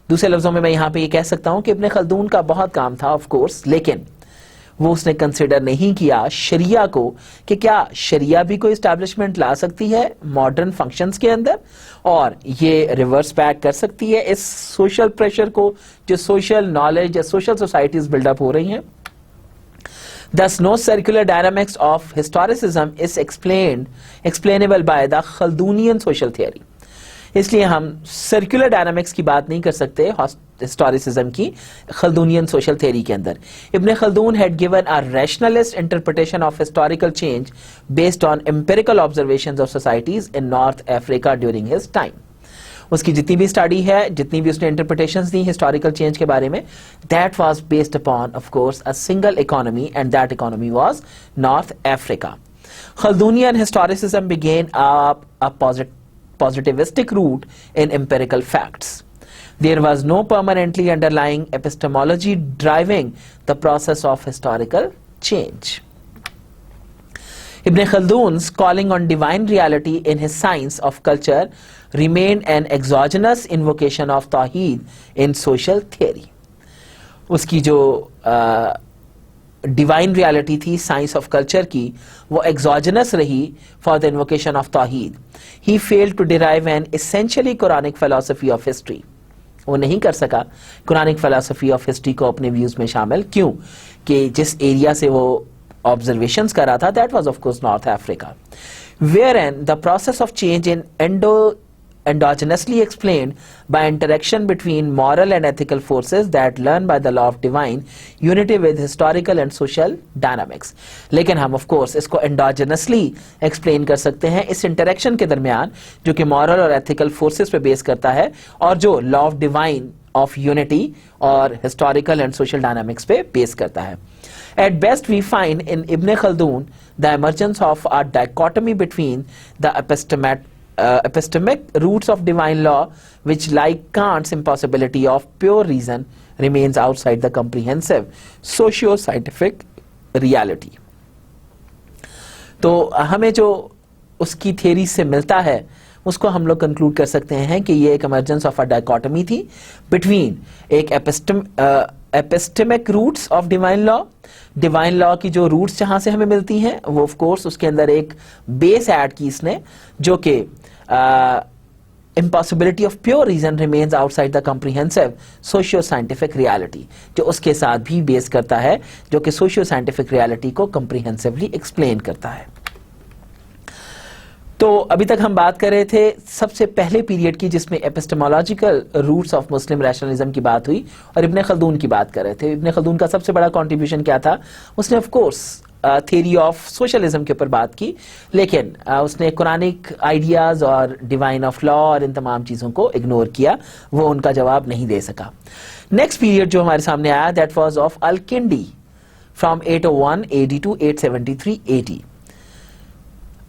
दूसरे लफ्जों में मैं यहां पे ये कह सकता हूं कि इब्न खल्दून का बहुत काम था ऑफ कोर्स, लेकिन वो उसने कंसिडर नहीं किया शरिया को कि क्या शरिया भी कोई एस्टैब्लिशमेंट ला सकती है मॉडर्न फंक्शंस के अंदर, और ये रिवर्स बैक कर सकती है इस सोशल प्रेशर को जो सोशल नॉलेज या सोशल सोसाइटीज बिल्डअप हो रही हैं। Thus, no circular dynamics of historicism is explainable by the Khaldunian social theory. इसलिए हम सर्कुलर डायनामिक्स की बात नहीं कर सकते हिस्टोरिसिज्म की खल्दूनियन सोशल थ्योरी के अंदर। Ibn Khaldun had given a rationalist interpretation of historical change based on empirical observations of societies in North Africa during his time. उसकी जितनी भी स्टडी है, जितनी भी उसने इंटरप्रिटेशंस दी हिस्टोरिकल चेंज के बारे में, that was based upon of course a single economy, and that economy was North Africa. Khaldunian historicism began a positivistic route in empirical facts. There was no permanently underlying epistemology driving the process of historical change. Ibn Khaldun's calling on divine reality in his Science of Culture remained an exogenous invocation of Tawheed in social theory. उसकी जो divine reality थी science of culture की, वो exogenous रही for the invocation of तौहीद। He failed to derive an essentially Quranic philosophy of history. वो नहीं कर सका कुरानिक फिलॉसफी ऑफ हिस्ट्री को अपने व्यूज में शामिल, क्यों कि जिस एरिया से वो ऑब्जर्वेशंस कर रहा था that was of course North Africa, where an the process of change in endogenously explained by interaction between moral and ethical forces that learn by the law of divine unity with historical and social dynamics. लेकिन हम of course इसको endogenously explain कर सकते हैं इस interaction के दरमियान जो कि moral और ethical forces पे बेस करता है, और जो law of divine of unity और historical and social dynamics पे बेस करता है. At best we find in Ibn Khaldun the emergence of a dichotomy between the epistemic roots of divine law, which like Kant's impossibility of pure reason remains outside the comprehensive socio-scientific reality. तो हमें जो उसकी theory से मिलता है उसको हम लोग कंक्लूड कर सकते हैं कि ये एक इमर्जेंस ऑफ अ डायकोटमी थी बिटवीन एक epistemic roots of divine law की जो रूट्स जहां से हमें मिलती हैं, वो ऑफ कोर्स उसके अंदर एक बेस ऐड की इसने, जो कि impossibility of pure reason remains outside the comprehensive socio-scientific reality, जो उसके साथ भी बेस करता है, जो कि socio-scientific reality को comprehensively explain करता है। तो अभी तक हम बात कर रहे थे सबसे पहले पीरियड की जिसमें epistemological roots of Muslim rationalism की बात हुई और इब्ने खल्दून की बात कर रहे थे। इब्ने खल्दून का सबसे बड़ा कंट्रीब्यूशन क्या था? उसने of course theory of socialism के ऊपर बात की, लेकिन उसने कुरानिक आइडियाज और डिवाइन ऑफ लॉ और इन तमाम चीज़ों को इग्नोर किया, वो उनका जवाब नहीं दे सका। नेक्स्ट पीरियड जो हमारे सामने आया that was of Al-Kindi from 801 AD to 873 AD।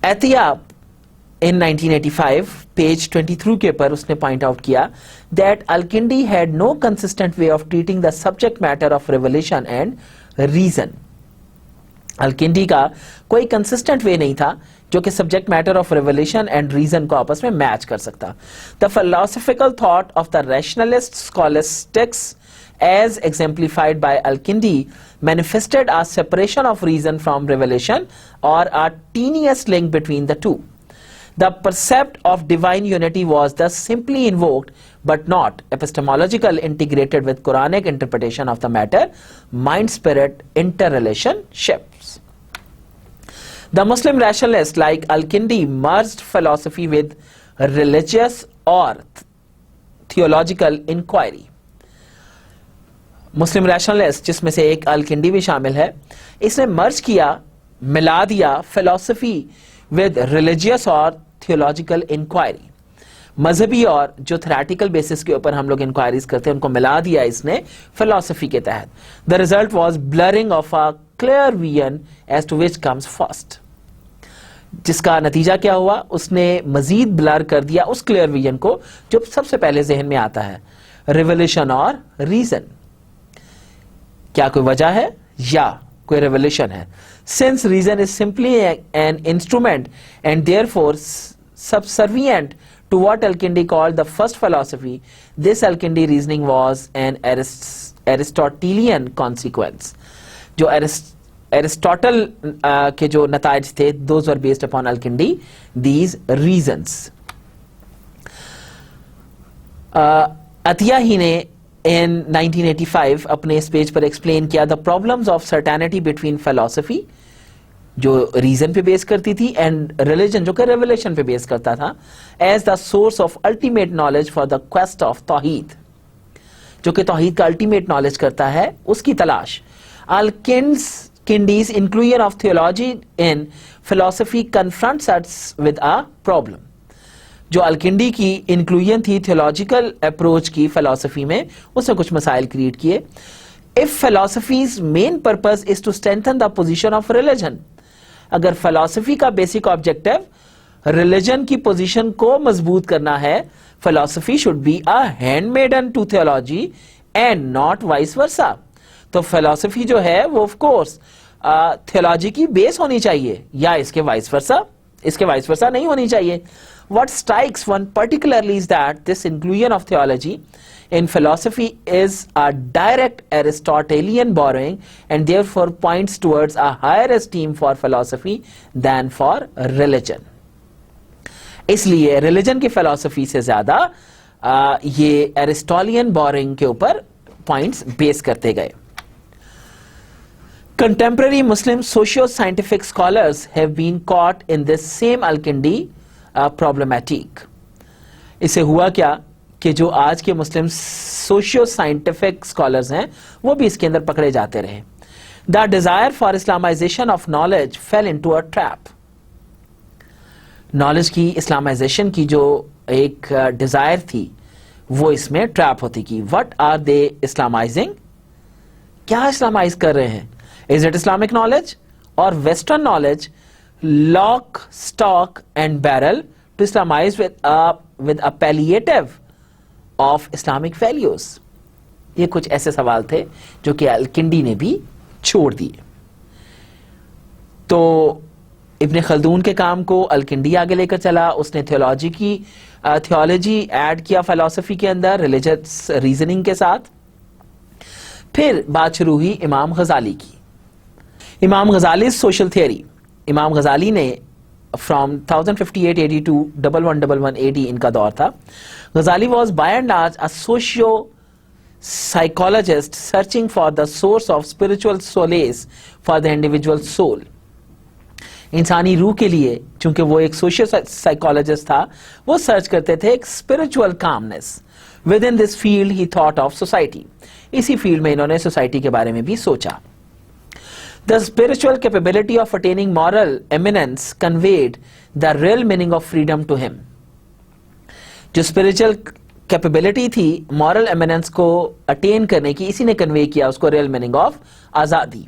Atiyeh in 1985 page 23 के ऊपर उसने पॉइंट आउट किया that Al-Kindi had no consistent way of treating the subject matter of revelation and reason। Al-Kindi का कोई consistent way नहीं था जो कि subject matter of revelation and reason को आपस में मैच कर सकता। The philosophical thought of the rationalist scholastics as exemplified by Al-Kindi manifested a separation of reason from revelation or a tenuous link between the two। The percept of divine unity was thus simply invoked but not epistemological, integrated with Quranic interpretation of the matter, mind-spirit interrelationships। The Muslim rationalists like Al-Kindi merged philosophy with religious or theological inquiry। Muslim rationalist जिसमें से एक अल-किंडी भी शामिल है, इसने मर्ज किया, मिला दिया फिलॉसफी विद रिलीजियस और थियोलॉजिकल इंक्वायरी, मजहबी और जो थ्योरेटिकल बेसिस के ऊपर हम लोग इंक्वायरीज करते हैं उनको मिला दिया इसने फिलॉसफी के तहत। The result was blurring of a clear vision as to which comes first. जिसका नतीजा क्या हुआ? उसने मजीद ब्लर कर दिया उस क्लियर विजन को जो सबसे पहले जहन में आता है, रिवोल्यूशन और रीजन। क्या कोई वजह है या कोई रेवोल्यूशन है? Since reason is simply an instrument and therefore subservient to what Al-Kindi called the first philosophy, this Al-Kindi reasoning was an Aristotelian consequence। जो Aristotle के जो नताइज थे, those were based upon Al-Kindi these reasons। Atiya ही ने in 1985 अपने इस page पर explain किया the problems of certainty between philosophy जो रीजन पे बेस करती थी एंड रिलीजन जो कि रेवलेशन पे बेस करता था, as the source of ultimate knowledge for the quest of तौहीद, जो कि तौहीद का अल्टीमेट नॉलेज करता है, उसकी तलाश। Al-Kindi's inclusion of theology in philosophy confronts us with a problem। जो अल-किंडी की इंक्लूजन थी थियोलॉजिकल अप्रोच की फिलॉसफी में, उसने कुछ मसाइल क्रिएट किए। If philosophy's main purpose is to strengthen the position of religion, अगर फिलॉसफी का बेसिक ऑब्जेक्टिव रिलीजन की पोजीशन को मजबूत करना है, philosophy should be a handmaiden to theology and not vice versa. तो फिलॉसफी जो है वो ऑफ कोर्स थियोलॉजी की बेस होनी चाहिए या इसके वाइस वर्सा नहीं होनी चाहिए। What strikes one particularly is that this inclusion of theology in philosophy is a direct Aristotelian borrowing and therefore points towards a higher esteem for philosophy than for religion। इसलिए religion की philosophy से ज्यादा ये Aristotelian borrowing के ऊपर points base करते गए। Contemporary Muslim socio-scientific scholars have been caught in this same Al-Kindi problematic. इससे हुआ क्या कि जो आज के मुस्लिम सोशियो साइंटिफिक स्कॉलर्स हैं वो भी इसके अंदर पकड़े जाते रहे। The desire for Islamisation of knowledge fail into a trap. Knowledge की इस्लामाइजेशन की जो एक डिजायर थी वो इसमें ट्रैप होती की। What are they Islamizing? क्या इस्लामाइज कर रहे हैं? इज इट इस्लामिक नॉलेज और western knowledge lock, stock and barrel to Islamize with a palliative of Islamic values? ये कुछ ऐसे सवाल थे जो कि अल-किंडी ने भी छोड़ दिए। तो इब्न खल्दून के काम को अल-किंडी आगे लेकर चला, उसने थियोलॉजी ऐड किया फिलॉसफी के अंदर रिलीजियस रीजनिंग के साथ। फिर बात शुरू हुई इमाम गजाली की। इमाम गजाली सोशल थियरी, इमाम गजाली ने फ्रॉम 1058 AD टू 1111 AD इनका दौर था। Ghazali was by and large a socio psychologist searching for the source of spiritual solace for the individual soul. इंसानी रूह के लिए, चूंकि वो एक सोशियल साइकोलॉजिस्ट था, वो सर्च करते थे एक spiritual calmness within this field he thought of society. इसी फील्ड में इन्होंने सोसाइटी के बारे में भी सोचा। The spiritual capability of attaining moral eminence conveyed the real meaning of freedom to him. जो स्पिरिचुअल कैपेबिलिटी थी मॉरल एमिनेंस को अटेन करने की, इसी ने कन्वे किया उसको रियल मीनिंग ऑफ आजादी।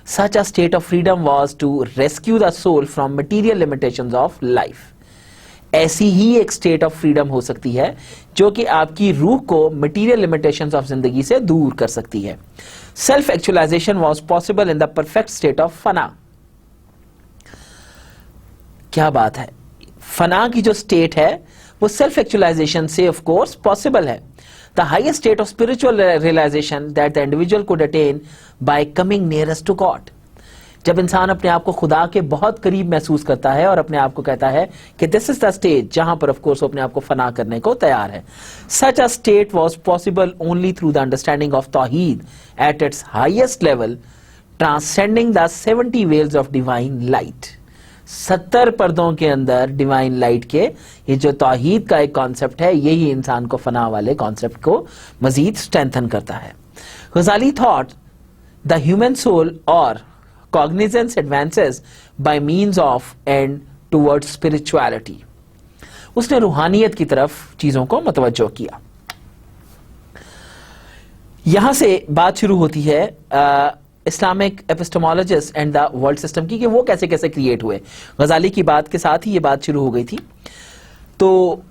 Such a state of freedom was to rescue the soul from material limitations of life. ऐसी ही एक स्टेट ऑफ फ्रीडम हो सकती है जो कि आपकी रूह को मटीरियल लिमिटेशंस ऑफ जिंदगी से दूर कर सकती है। Self actualization was possible in the perfect state of फना। क्या बात है, फना की जो स्टेट है वो सेल्फ एक्चुअलाइजेशन से ऑफ कोर्स पॉसिबल है। The highest state of spiritual realization that the individual could attain by coming nearest to God. जब इंसान अपने आप को खुदा के बहुत करीब महसूस करता है और अपने आप को कहता है कि दिस इज द स्टेज जहां पर ऑफ कोर्स अपने आप को फना करने को तैयार है। Such a state was possible only through the understanding of Tawheed at its highest level, transcending the 70 veils of divine light. 70 पर्दों के अंदर डिवाइन लाइट के ये जो तौहीद का एक कॉन्सेप्ट है, यही इंसान को फना वाले कॉन्सेप्ट को मजीद स्ट्रेंथन करता है। गजाली थॉट द ह्यूमन सोल और cognizance advances by means of and towards spirituality. उसने रूहानियत की तरफ चीजों को मुतवज्जो किया। यहां से बात शुरू होती है Islamic epistemologist and the world system की, कि वो कैसे कैसे क्रिएट हुए। गजाली की बात के साथ ही ये बात शुरू हो गई थी। तो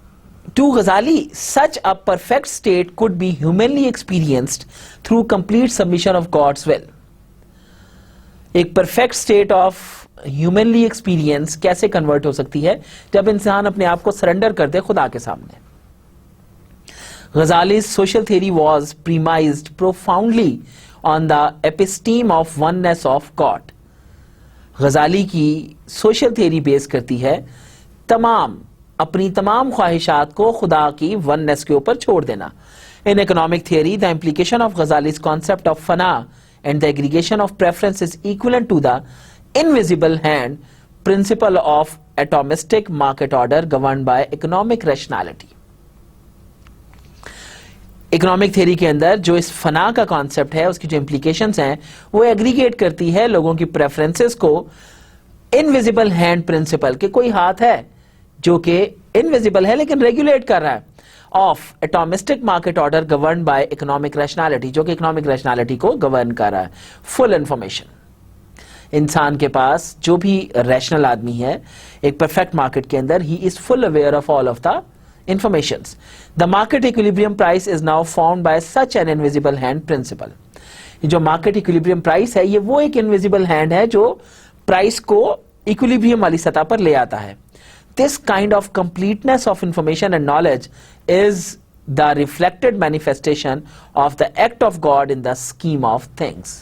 to Ghazali such a perfect state could be humanly experienced through complete submission of God's will. एक perfect state of humanly experience कैसे कन्वर्ट हो सकती है? जब इंसान अपने आप को सरेंडर कर दे खुदा के सामने। गजाली's social theory was premised profoundly on the episteme of oneness of God. गजाली की सोशल थियरी बेस करती है अपनी तमाम ख्वाहिशात को खुदा की वननेस के ऊपर छोड़ देना। In economic theory, the implication of Ghazali's concept of fana and the aggregation of preference is equivalent to the invisible hand principle of atomistic market order governed by economic rationality. Economic theory के अंदर जो इस फना का concept है, उसकी जो implications हैं, वो एग्रीगेट करती है लोगों की प्रेफरेंसेस को इनविजिबल हैंड प्रिंसिपल के, कोई हाथ है जो कि इनविजिबल है लेकिन रेगुलेट कर रहा है, of atomistic market order govern by economic rationality, जो कि इकोनॉमिक रैशनैलिटी को गवर्न कर रहा है। फुल इंफॉर्मेशन इंसान के पास, जो भी रैशनल आदमी है एक परफेक्ट मार्केट के अंदर, he is full aware of all of the informations. The market equilibrium price is now formed by such an invisible hand principle. जो market equilibrium price है, ये वो एक invisible hand है जो प्राइस को equilibrium वाली सतह पर ले आता है। This kind of completeness of information and knowledge is the reflected manifestation of the act of God in the scheme of things.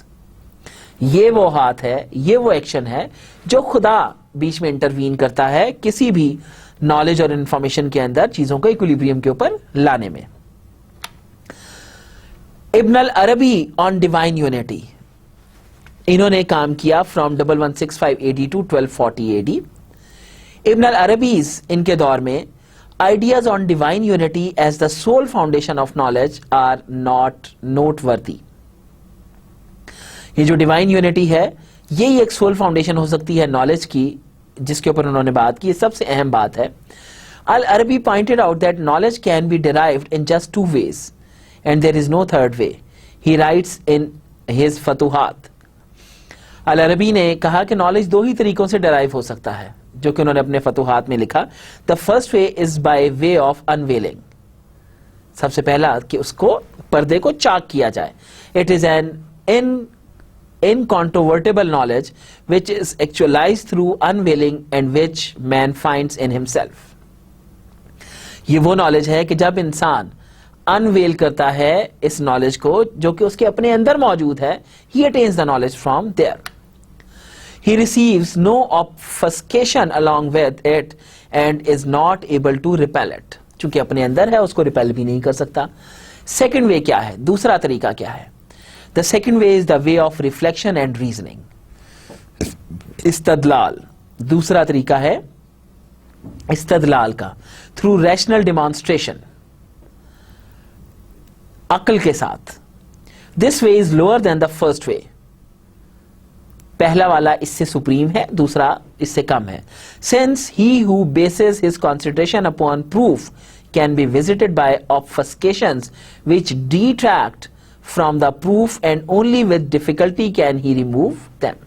ये वो हाथ है, ये वो एक्शन है जो खुदा बीच में इंटरवीन करता है किसी भी नॉलेज और इंफॉर्मेशन के अंदर चीजों को इक्विलिब्रियम के ऊपर लाने में। इब्न अल अरबी ऑन डिवाइन यूनिटी, इन्होंने काम किया from 1165 AD to 1240 AD। Ibn al Arabi's इनके दौर में ideas on divine unity as the sole foundation of knowledge are not noteworthy. ये जो डिवाइन यूनिटी है, यही एक सोल फाउंडेशन हो सकती है नॉलेज की, जिसके ऊपर उन्होंने बात की। सबसे अहम बात है, al Arabi pointed out that knowledge can be derived in just 2 ways and there is no third way. He writes in his Futuhat. Al Arabi ने कहा कि नॉलेज 2 ही तरीकों से डिराइव हो सकता है, जो कि उन्होंने अपने फतुहात में लिखा। The first way is by way of unveiling. सबसे पहला कि उसको पर्दे को चाक किया जाए। It is an incontrovertible knowledge which is actualized through unveiling and which man finds in himself. ये वो नॉलेज है कि जब इंसान अनवेल करता है इस नॉलेज को जो कि उसके अपने अंदर मौजूद है, he attains the knowledge from there. He receives no obfuscation along with it and is not able to repel it. चूंकि अपने अंदर है उसको रिपेल भी नहीं कर सकता. सेकेंड वे क्या है, दूसरा तरीका क्या है? The second way is the way of reflection and reasoning. इस्तदलाल दूसरा तरीका है इस्तदलाल का, थ्रू रैशनल डिमॉन्स्ट्रेशन, अक्ल के साथ. This way is lower than the first way. पहला वाला इससे सुप्रीम है, दूसरा इससे कम है. Since he who bases his consideration upon proof can be visited by obfuscations which detract from the proof and only with difficulty can he remove them.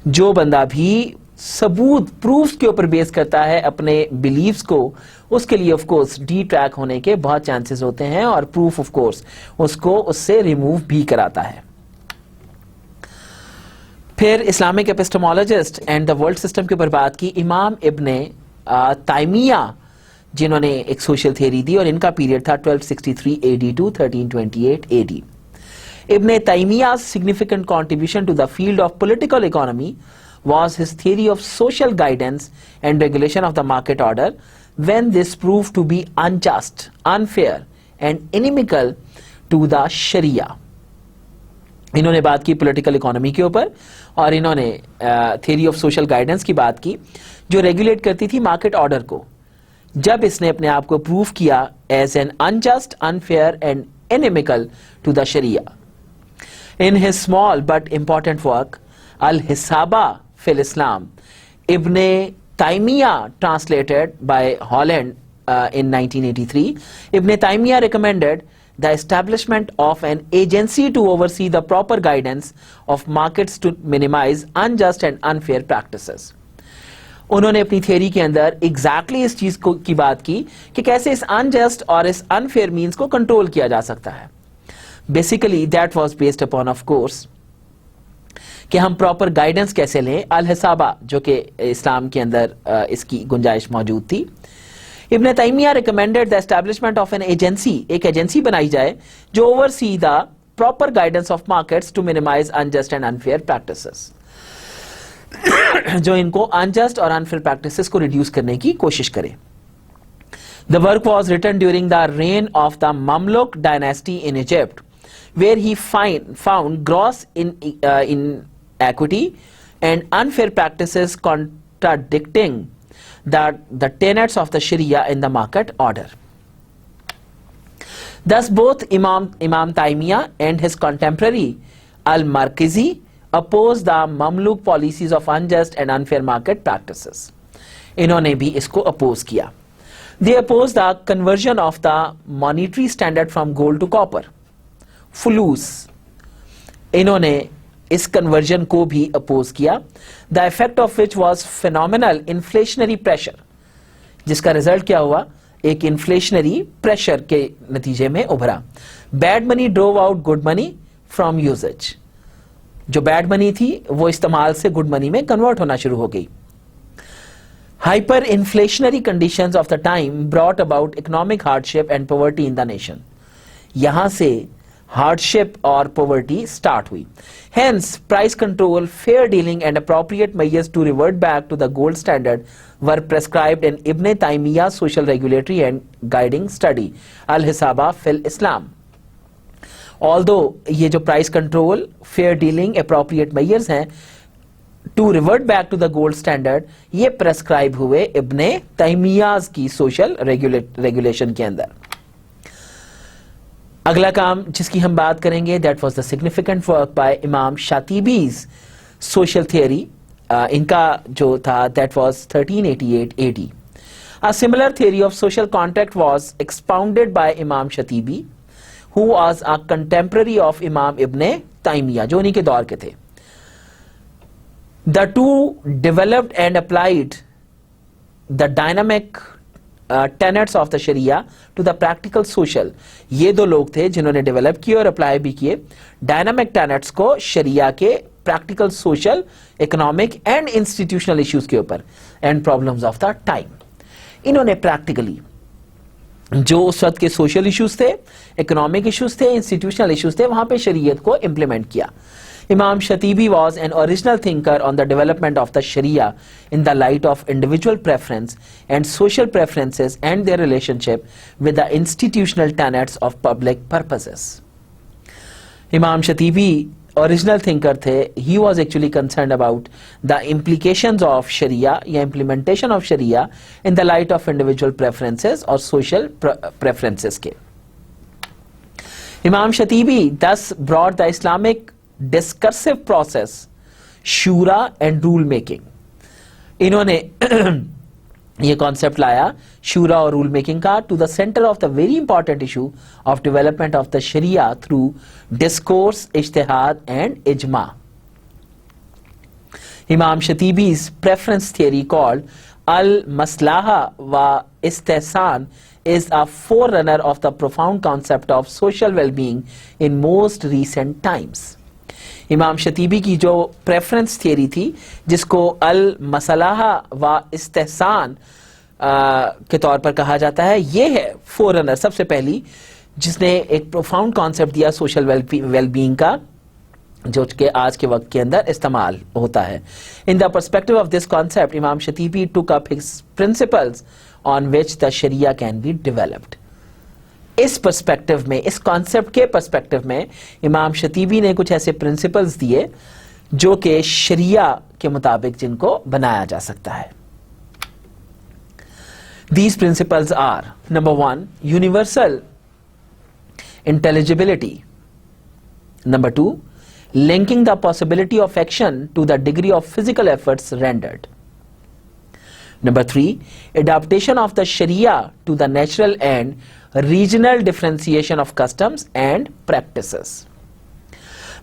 जो बंदा भी सबूत प्रूफ के ऊपर बेस करता है अपने बिलीव्स को, उसके लिए ऑफ कोर्स डिट्रैक होने के बहुत चांसेस होते हैं और प्रूफ ऑफ कोर्स उसको उससे रिमूव भी कराता है. फिर Islamic epistemologist and the world system के ऊपर बात की. इमाम इब्ने ताइमिया जिन्होंने एक सोशल थियरी दी और इनका पीरियड था 1263 AD to 1328 AD. Ibn ताइमिया's significant contribution to the field of political economy was his theory of social guidance and regulation of the market order when this proved to be unjust, unfair and inimical to the Sharia. इन्होंने बात की political economy के ऊपर और इन्होंने theory of social guidance की बात की जो रेगुलेट करती थी मार्केट ऑर्डर को. जब इसने अपने आप को प्रूव किया as an unjust, unfair and inimical to the sharia. In his small but important work al Hisba fil Islam, Ibn Taymiyya translated by Holland in 1983, Ibn Taymiyyah recommended the establishment of an agency to oversee the proper guidance of markets to minimize unjust and unfair practices. उन्होंने अपनी theory के अंदर exactly इस चीज को की बात की कि कैसे इस अनजस्ट और इस अनफेयर मीन्स को कंट्रोल किया जा सकता है. Basically that was based upon of course कि हम प्रॉपर गाइडेंस कैसे लें. अल हिसाबा जो कि इस्लाम के अंदर इसकी गुंजाइश मौजूद थी. Ibn Taymiyya recommended the establishment of an agency, एक एजेंसी बनाई जाए जो oversee the proper guidance of markets to minimize unjust and unfair practices, जो इनको अनजस्ट और अनफेयर प्रैक्टिसेस को रिड्यूस करने की कोशिश करे. The work was written during the reign of the Mamluk dynasty in Egypt, where he found gross inequity and unfair practices contradicting the tenets of the Sharia in the market order. Thus, both Imam Taymiyyah and his contemporary Al-Markazi opposed the Mamluk policies of unjust and unfair market practices. इन्होंने भी इसको oppose किया. They opposed the conversion of the monetary standard from gold to copper, fulus. इन्होंने इस conversion को भी oppose किया. The effect of which was phenomenal inflationary pressure, जिसका रिजल्ट क्या हुआ, एक इन्फ्लेशनरी प्रेशर के नतीजे में उभरा. Bad money drove out good money from usages, जो बैड मनी थी वो इस्तेमाल से गुड मनी में कन्वर्ट होना शुरू हो गई. Hyper inflationary conditions of the time brought about economic hardship and poverty in the nation. यहां से हार्डशिप और पॉवर्टी स्टार्ट हुई. Hence, price control, fair dealing and appropriate measures to revert back to the gold standard were prescribed in Ibn Taymiyyah's social regulatory and guiding study, Al-Hisaba fil Islam. Although ये जो price control, fair dealing, appropriate measures हैं to revert back to the gold standard, ये prescribe हुए Ibn Taymiyyah's की social regulation के अंदर. अगला काम जिसकी हम बात करेंगे, that was the significant work by Imam Shatibi's social theory. इनका जो था that was 1388 AD. A similar theory of social contract was expounded by Imam Shatibi, who was a contemporary of Imam Ibn Taymiyya, जो उन्हीं के दौर के थे. The two developed and applied the dynamic tenets of the Sharia to the practical social. ये दो लोग थे जिन्होंने डेवलप किए और अप्लाई भी किए डायनामिक tenets को शरिया के practical social economic and institutional issues के ऊपर and problems of the time. इन्होंने प्रैक्टिकली जो उस वक्त के सोशल इश्यूज थे, इकोनॉमिक इश्यूज थे, इंस्टीट्यूशनल इश्यूज थे, वहां पे शरीयत को इंप्लीमेंट किया. Imam Shatibi was an original thinker on the development of the Sharia in the light of individual preference and social preferences and their relationship with the institutional tenets of public purposes. Imam Shatibi original thinker थे. He was actually concerned about the implications of Sharia या implementation of Sharia in the light of individual preferences or social preferences के. Imam Shatibi thus brought the Islamic discursive process shura and rule making. इन्होंने ये concept लाया शूरा और rule making का to the centre of the very important issue of development of the sharia through discourse, इज्तिहाद and इजमा. Imam Shatibi's preference theory called al-maslaha wa istihsan is a forerunner of the profound concept of social well-being in most recent times. इमाम शतीबी की जो preference theory थी जिसको अल मसलाहा व इस्तेहसान के तौर पर कहा जाता है, ये है फोरनर, सबसे पहली जिसने एक प्रोफाउंड कॉन्सेप्ट दिया सोशल वेलबींग का, जो कि आज के वक्त के अंदर इस्तेमाल होता है. In the perspective of this concept Imam Shatibi took up his principles on which the sharia can be developed. इस पर्सपेक्टिव में, इस कॉन्सेप्ट के पर्सपेक्टिव में इमाम शतीबी ने कुछ ऐसे प्रिंसिपल्स दिए जो कि शरिया के मुताबिक जिनको बनाया जा सकता है. These principles are: number 1, universal intelligibility. Number 2, linking the possibility of action to the degree of physical efforts rendered. Number 3, adaptation of the Sharia to the natural and regional differentiation of customs and practices.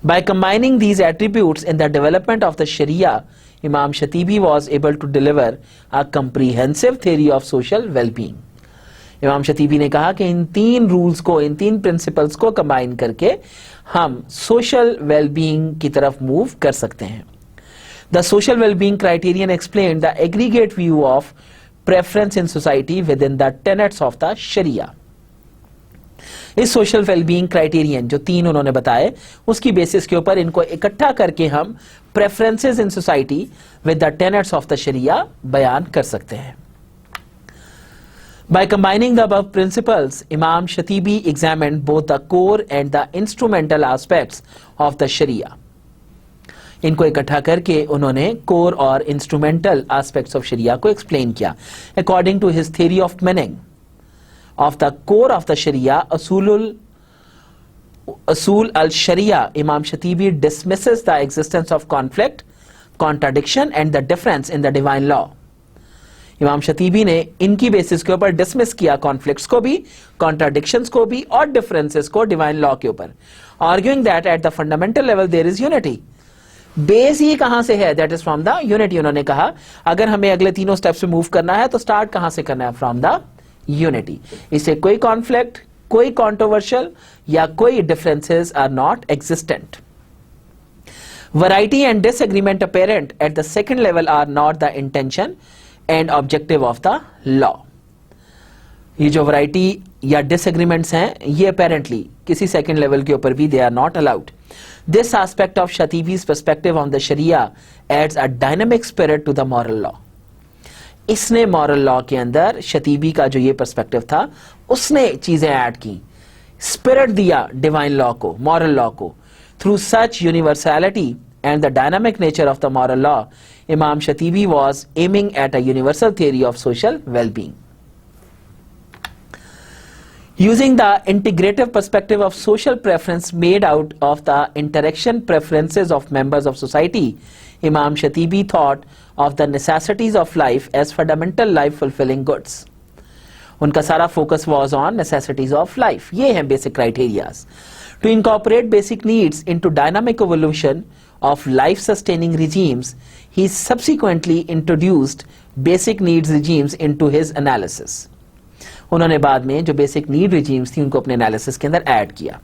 By combining these attributes in the development of the Sharia, Imam Shatibi was able to deliver a comprehensive theory of social well-being. इमाम शतीबी ने कहा कि इन तीन rules को, इन तीन principles को combine करके हम सोशल वेलबींग की तरफ मूव कर सकते हैं. The social well-being criterion explained the aggregate view of preference in society within the tenets of the Sharia. इस सोशल वेलबींग क्राइटेरियन जो तीन उन्होंने बताए, उसकी बेसिस के ऊपर इनको इकट्ठा करके हम preferences in society with the tenets of the sharia बयान कर सकते हैं. By combining the above principles, Imam Shatibi examined both the core and the instrumental aspects of the Sharia. इनको इकट्ठा करके उन्होंने कोर और इंस्ट्रूमेंटल एस्पेक्ट्स ऑफ शरिया को एक्सप्लेन किया. According to his theory of meaning of the core of the Sharia, Usul al-Sharia, Imam Shatibi dismisses the existence of conflict, contradiction and the difference in the divine law. इमाम शतीबी ने इनकी basis के ऊपर dismiss किया conflicts को भी, contradictions को भी और डिफरेंसेस को डिवाइन लॉ के ऊपर, arguing that at the fundamental level there is unity. Base ही कहां से है? That is from the unity. उन्होंने कहा अगर हमें अगले तीनों स्टेप्स में मूव करना है तो स्टार्ट कहां से करना है? From the unity. इससे कोई कॉन्फ्लिक्ट, कोई कॉन्ट्रोवर्शियल या कोई differences are not existent. Variety and disagreement apparent at the second level are not the intention and objective of the law. ये जो वैरायटी या डिसएग्रीमेंट्स हैं, ये अपेरेंटली किसी सेकंड लेवल के ऊपर भी they are not allowed. This aspect of Shatibi's perspective on the sharia adds a dynamic spirit to the moral law. इसने मॉरल लॉ के अंदर शतीबी का जो ये पर्सपेक्टिव था, उसने चीजें ऐड की, स्पिरिट दिया डिवाइन लॉ को, मॉरल लॉ को. Through such universality and the dynamic nature of the moral law, Imam Shatibi was aiming at a universal theory of social wellbeing. Using the integrative perspective of social preference made out of the interaction preferences of members of society, Imam Shatibi thought of the necessities of life as fundamental life fulfilling goods. उनका सारा focus was on necessities of life. ये हैं basic criterias. To incorporate basic needs into dynamic evolution of life sustaining regimes, he subsequently introduced basic needs regimes into his analysis. उन्होंने बाद में जो basic need regimes थी उनको अपने analysis के अंदर ऐड किया.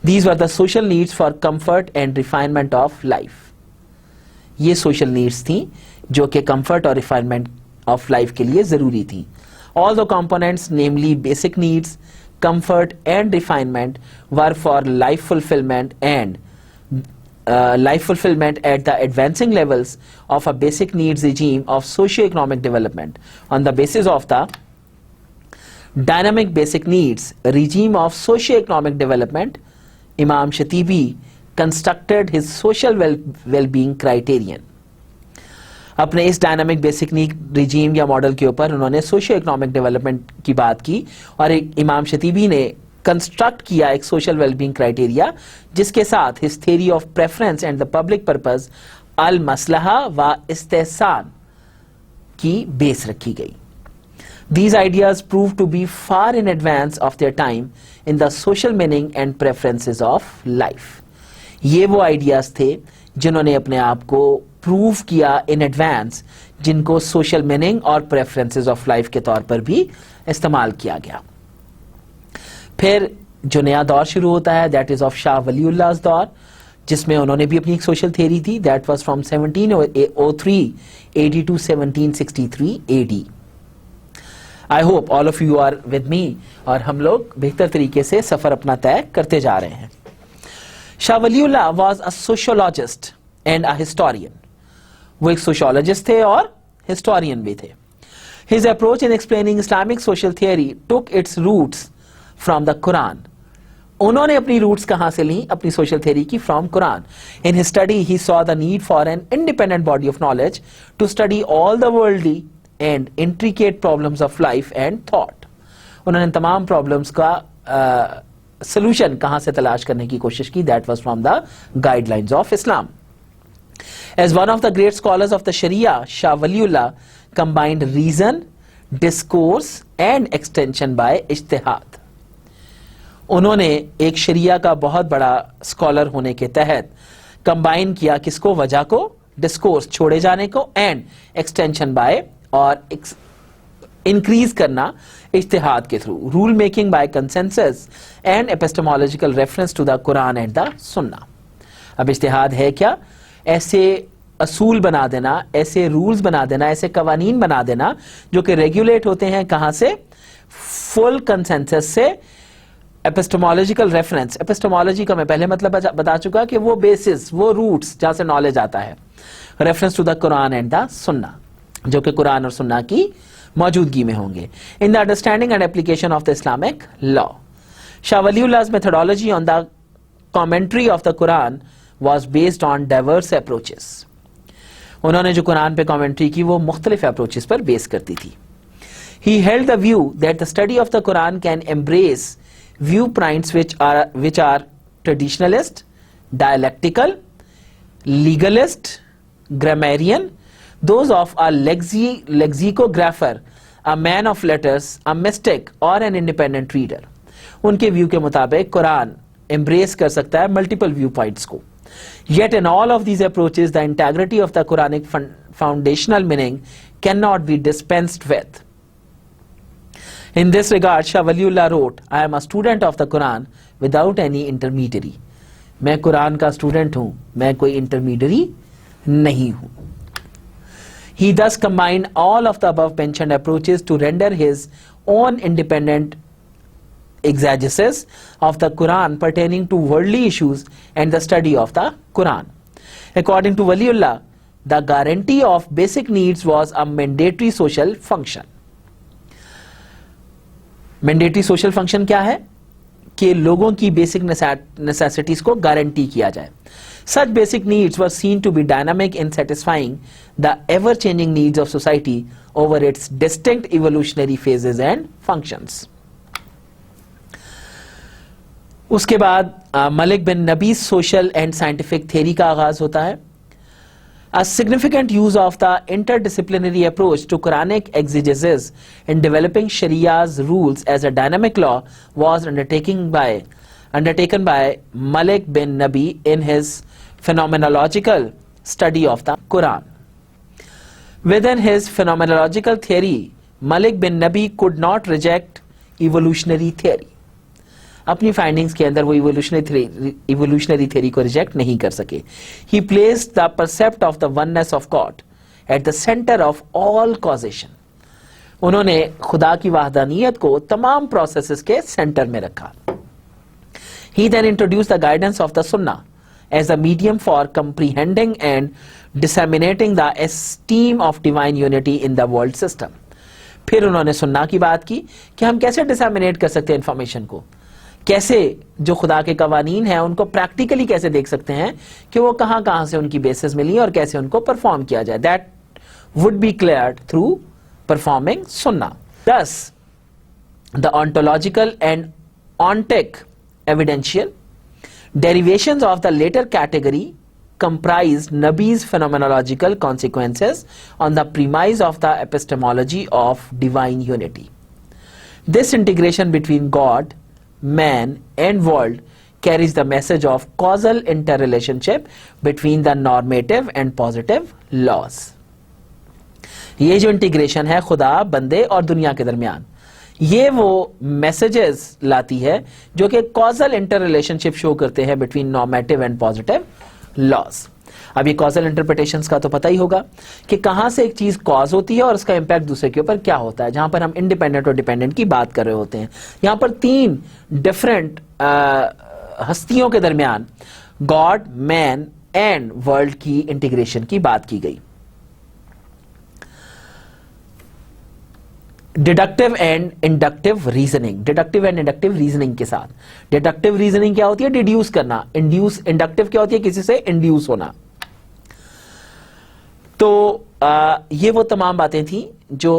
These were the social needs for comfort and refinement of life. ये सोशल नीड्स थी जो कि कंफर्ट और रिफाइनमेंट ऑफ लाइफ के लिए जरूरी थी. All the components namely basic needs, comfort and refinement were for life fulfillment at the advancing levels of a basic needs regime of socio-economic development. On the basis of the dynamic basic needs regime of socio-economic development, Imam Shatibi constructed his social well-being criterion. अपने इस dynamic basic need regime या model के ऊपर उन्होंने socio economic development की बात की और एक इमाम शतीबी ने कंस्ट्रक्ट किया एक सोशल वेलबींग क्राइटेरिया जिसके साथ his theory of preference and the public purpose अल मसलहा व इस्तेहसान की बेस रखी गई. These ideas proved to be far in advance of their time in the social meaning and preferences of life. ये वो आइडियाज थे जिन्होंने अपने आप को प्रूव किया इन एडवांस, जिनको सोशल मीनिंग और प्रेफरेंसेस ऑफ लाइफ के तौर पर भी इस्तेमाल किया गया. फिर जो नया दौर शुरू होता है that is of Shah Waliullah दौर, जिसमें उन्होंने भी अपनी एक सोशल थ्योरी थी. That was from 1703 AD to 1763 AD. I hope all of you are with me और हम लोग बेहतर तरीके से सफर अपना तय करते जा रहे हैं. Shah Waliullah was a sociologist and a historian. वो एक सोशियोलॉजिस्ट थे और हिस्टोरियन भी थे. His approach in explaining Islamic social theory took its roots from the Quran. उन्होंने अपनी रूट्स कहां से ली अपनी सोशल थ्योरी की? From Quran. In his study he saw the need for an independent body of knowledge to study all the worldly and intricate problems of life and thought. उन्होंने तमाम problems का solution कहां से तलाश करने की कोशिश की? That was from the guidelines of Islam. As one of the great scholars of the Sharia, Shah Waliullah combined reason, discourse and extension by ijtihad. उन्होंने एक शरिया का बहुत बड़ा स्कॉलर होने के तहत कंबाइन किया किसको? वजह को, डिस्कोर्स छोड़े जाने को एंड एक्सटेंशन बाय और इंक्रीज करना इज्तिहाद के through. Rule making by consensus and epistemological reference to the Quran and the सुन्ना. अब इज्तिहाद है क्या? ऐसे असूल बना देना, ऐसे रूल्स बना देना, ऐसे कवानीन बना देना जो कि रेगुलेट होते हैं कहां से? फुल कंसेंसस से. एपिस्टेमोलॉजिकल रेफरेंस, एपिस्टेमोलॉजी का मैं पहले मतलब बता चुका कि वो बेसिस, वो रूट्स जहां से नॉलेज आता है. Reference to the Quran and the सुन्ना, जो कि कुरान और सुन्ना की मौजूदगी में होंगे. In the understanding and application of the Islamic law. Shah Waliullah's methodology on the commentary of the Quran was based on diverse approaches. उन्होंने जो कुरान पे कमेंट्री की वो मुख्तलिफ अप्रोचेस पर बेस करती थी. He held the view that the study of the Quran can embrace viewpoints which are traditionalist, dialectical, legalist, grammarian, those of a lexicographer, a man of letters, a mystic or an independent reader. उनके view के मुताबिक Quran embrace कर सकता है multiple view points को. Yet in all of these approaches, the integrity of the Quranic foundational meaning cannot be dispensed with. In this regard, Shah Waliullah wrote, I am a student of the Quran without any intermediary. मैं कुरान का student हूं, मैं कोई intermediary नहीं हूं. He thus combined all of the above mentioned approaches to render his own independent exegesis of the Quran pertaining to worldly issues and the study of the Quran. According to Waliullah, the guarantee of basic needs was a mandatory social function. Mandatory social function क्या है? कि लोगों की basic necessities को guarantee किया जाए. Such basic needs were seen to be dynamic in satisfying the ever-changing needs of society over its distinct evolutionary phases and functions. उसके बाद मलिक बिन नबी सोशल एंड साइंटिफिक थ्योरी का आगाज होता है. A significant use of the interdisciplinary approach to Quranic exegesis in developing Sharia's rules as a dynamic law was undertaken by Malik bin Nabi in his phenomenological study of the Quran. Within his phenomenological theory, Malik bin Nabi could not reject evolutionary theory, अपनी findings के अंदर वो evolutionary theory को reject नहीं कर सके. He placed the percept of the oneness of God at the centre of all causation. उन्होंने खुदा की वहदानियत को तमाम प्रोसेसेस के सेंटर में रखा. He then introduced the guidance of the sunna as a medium for comprehending and disseminating the esteem of divine unity in the world system. फिर उन्होंने सुन्ना की बात की कि हम कैसे डिसैमिनेट कर सकते हैं इंफॉर्मेशन को, कैसे जो खुदा के कवानीन हैं उनको प्रैक्टिकली कैसे देख सकते हैं कि वो कहां कहां से उनकी बेसिस मिली और कैसे उनको परफॉर्म किया जाए. That would be cleared through performing सुन्ना. Thus, the ontological and ontic evidential derivations of the later category comprised Nabi's phenomenological consequences on the premise of the epistemology of divine unity. This integration between God, man and world carries the message of causal interrelationship between the normative and positive laws. ये जो integration है खुदा, बंदे और दुनिया के दरमियान, ये वो मैसेजेस लाती है जो कि कॉजल इंटर रिलेशनशिप शो करते हैं between normative and positive laws. अब ये कॉजल इंटरप्रिटेशंस का तो पता ही होगा कि कहां से एक चीज कॉज होती है और उसका इंपैक्ट दूसरे के ऊपर क्या होता है. जहां पर हम इंडिपेंडेंट और डिपेंडेंट की बात कर रहे होते हैं, यहां पर तीन डिफरेंट हस्तियों के दरमियान गॉड, मैन एंड वर्ल्ड की इंटीग्रेशन की बात की गई. Deductive and inductive reasoning, deductive and inductive reasoning के साथ. डिडक्टिव रीजनिंग क्या होती है? डिड्यूस करना. इंडक्टिव क्या होती है? किसी से इंड्यूस होना. तो ये वो तमाम बातें थी जो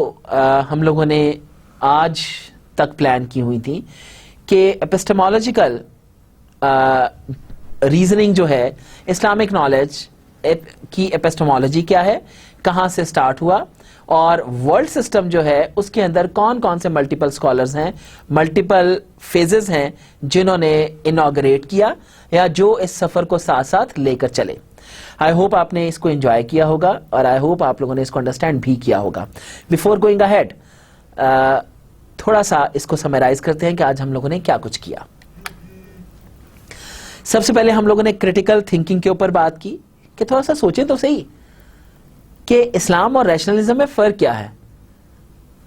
हम लोगों ने आज तक प्लान की हुई थी कि एपिस्टेमोलॉजिकल रीजनिंग जो है, इस्लामिक नॉलेज की एपिस्टेमोलॉजी क्या है, कहां से स्टार्ट हुआ, और वर्ल्ड सिस्टम जो है उसके अंदर कौन कौन से मल्टीपल स्कॉलर्स हैं, मल्टीपल फेजेस हैं जिन्होंने इनॉग्रेट किया या जो इस सफर को साथ साथ लेकर चले. आई होप आपने इसको एंजॉय किया होगा और आई होप आप लोगों ने इसको अंडरस्टैंड भी किया होगा. बिफोर गोइंग अहेड थोड़ा सा इसको समराइज करते हैं कि आज हम लोगों ने क्या कुछ किया. सबसे पहले हम लोगों ने क्रिटिकल थिंकिंग के ऊपर बात की कि थोड़ा सा सोचें तो सही कि इस्लाम और रैशनलिज्म में फर्क क्या है.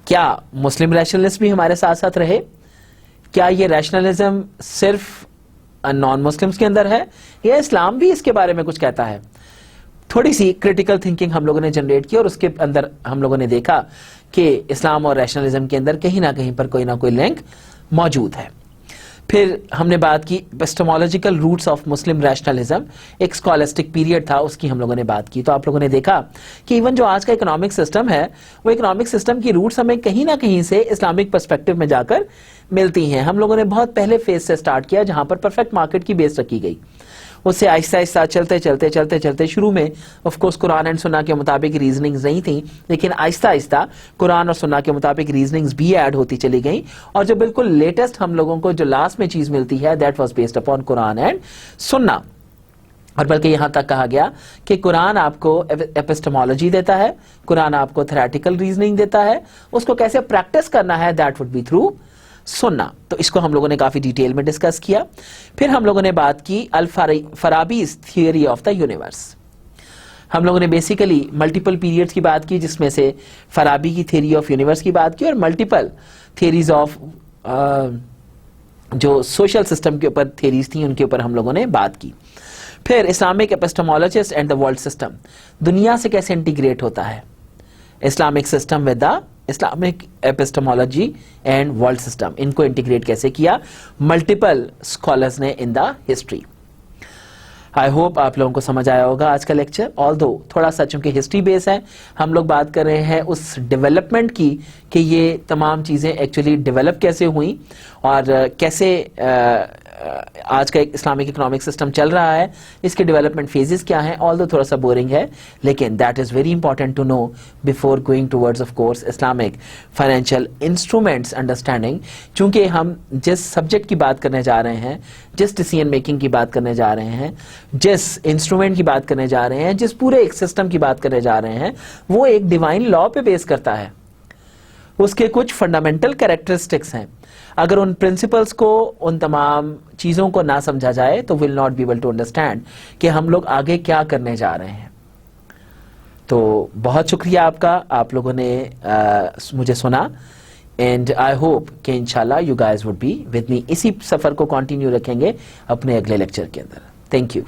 क्या मुस्लिम रैशनलिस्ट भी हमारे साथ साथ रहे? क्या ये रैशनलिज्म सिर्फ नॉन मुस्लिम्स के अंदर है या इस्लाम भी इसके बारे में कुछ कहता है? थोड़ी सी क्रिटिकल थिंकिंग हम लोगों ने जनरेट की और उसके अंदर हम लोगों ने देखा कि इस्लाम और रैशनलिज्म के अंदर कहीं ना कहीं पर कोई ना कोई लिंक मौजूद है. फिर हमने बात की epistemological roots of Muslim rationalism, एक स्कॉलिस्टिक पीरियड था, उसकी हम लोगों ने बात की. तो आप लोगों ने देखा कि इवन जो आज का इकोनॉमिक सिस्टम है वो इकोनॉमिक सिस्टम की रूट्स हमें कहीं ना कहीं से इस्लामिक पर्सपेक्टिव में जाकर मिलती हैं. हम लोगों ने बहुत पहले फेज से स्टार्ट किया जहां पर परफेक्ट मार्केट की बेस रखी गई. उससे आहिस्ता आहिस्ता चलते शुरू में ऑफ कोर्स कुरान एंड सुन्ना के मुताबिक रीजनिंग्स नहीं थी, लेकिन आहिस्ता आहिस्ता कुरान और सुन्ना के मुताबिक रीजनिंग्स भी ऐड होती चली गई. और जो बिल्कुल लेटेस्ट हम लोगों को जो लास्ट में चीज मिलती है that was based upon Quran and सुन्ना. और बल्कि यहां तक कहा गया कि कुरान आपको एपिस्टेमोलॉजी देता है, कुरान आपको थ्योरेटिकल रीजनिंग देता है, उसको कैसे प्रैक्टिस करना है दैट वुड बी थ्रू सुन्ना. तो इसको हम लोगों ने काफी डिटेल में डिस्कस किया. फिर हम लोगों ने बात की अल-फराबीज़ थियरी ऑफ द यूनिवर्स. हम लोगों ने बेसिकली मल्टीपल पीरियड्स की बात की जिसमें से फराबी की थियरी ऑफ यूनिवर्स की बात की और मल्टीपल थियरीज ऑफ जो सोशल सिस्टम के ऊपर थियरीज थी उनके ऊपर हम लोगों ने बात की. फिर Islamic epistemologist and the world system, दुनिया से कैसे इंटीग्रेट होता है Islamic system with the Islamic epistemology and world system, इनको इंटीग्रेट कैसे किया मल्टीपल स्कॉलर्स ने in the history. I hope आप लोगों को समझ आया होगा आज का लेक्चर. ऑल्दो थोड़ा सा चूंकि हिस्ट्री बेस है, हम लोग बात कर रहे हैं उस डेवलपमेंट की कि ये तमाम चीज़ें एक्चुअली डेवलप कैसे हुई और कैसे आज का एक इस्लामिक इकोनॉमिक सिस्टम चल रहा है, इसके डेवलपमेंट फेजेस क्या हैं. ऑल्दो थोड़ा सा बोरिंग है लेकिन that is very important to know before going towards of course Islamic financial instruments understanding. चूंकि हम जिस सब्जेक्ट की बात करने जा रहे हैं, जिस डिसीजन मेकिंग की बात करने जा रहे हैं, जिस इंस्ट्रूमेंट की बात करने जा रहे हैं, जिस पूरे एक सिस्टम की बात करने जा रहे हैं, वो एक डिवाइन लॉ पे बेस करता है. उसके कुछ फंडामेंटल कैरेक्टरिस्टिक्स हैं। अगर उन प्रिंसिपल्स को, उन तमाम चीज़ों को ना समझा जाए तो will not be able to understand कि हम लोग आगे क्या करने जा रहे हैं। तो बहुत शुक्रिया आपका, आप लोगों ने मुझे सुना, एंड आई होप कि इंशाल्लाह you guys would be with me, इसी सफ़र को कंटिन्यू रखेंगे अपने अगले लेक्चर के अंदर। Thank you.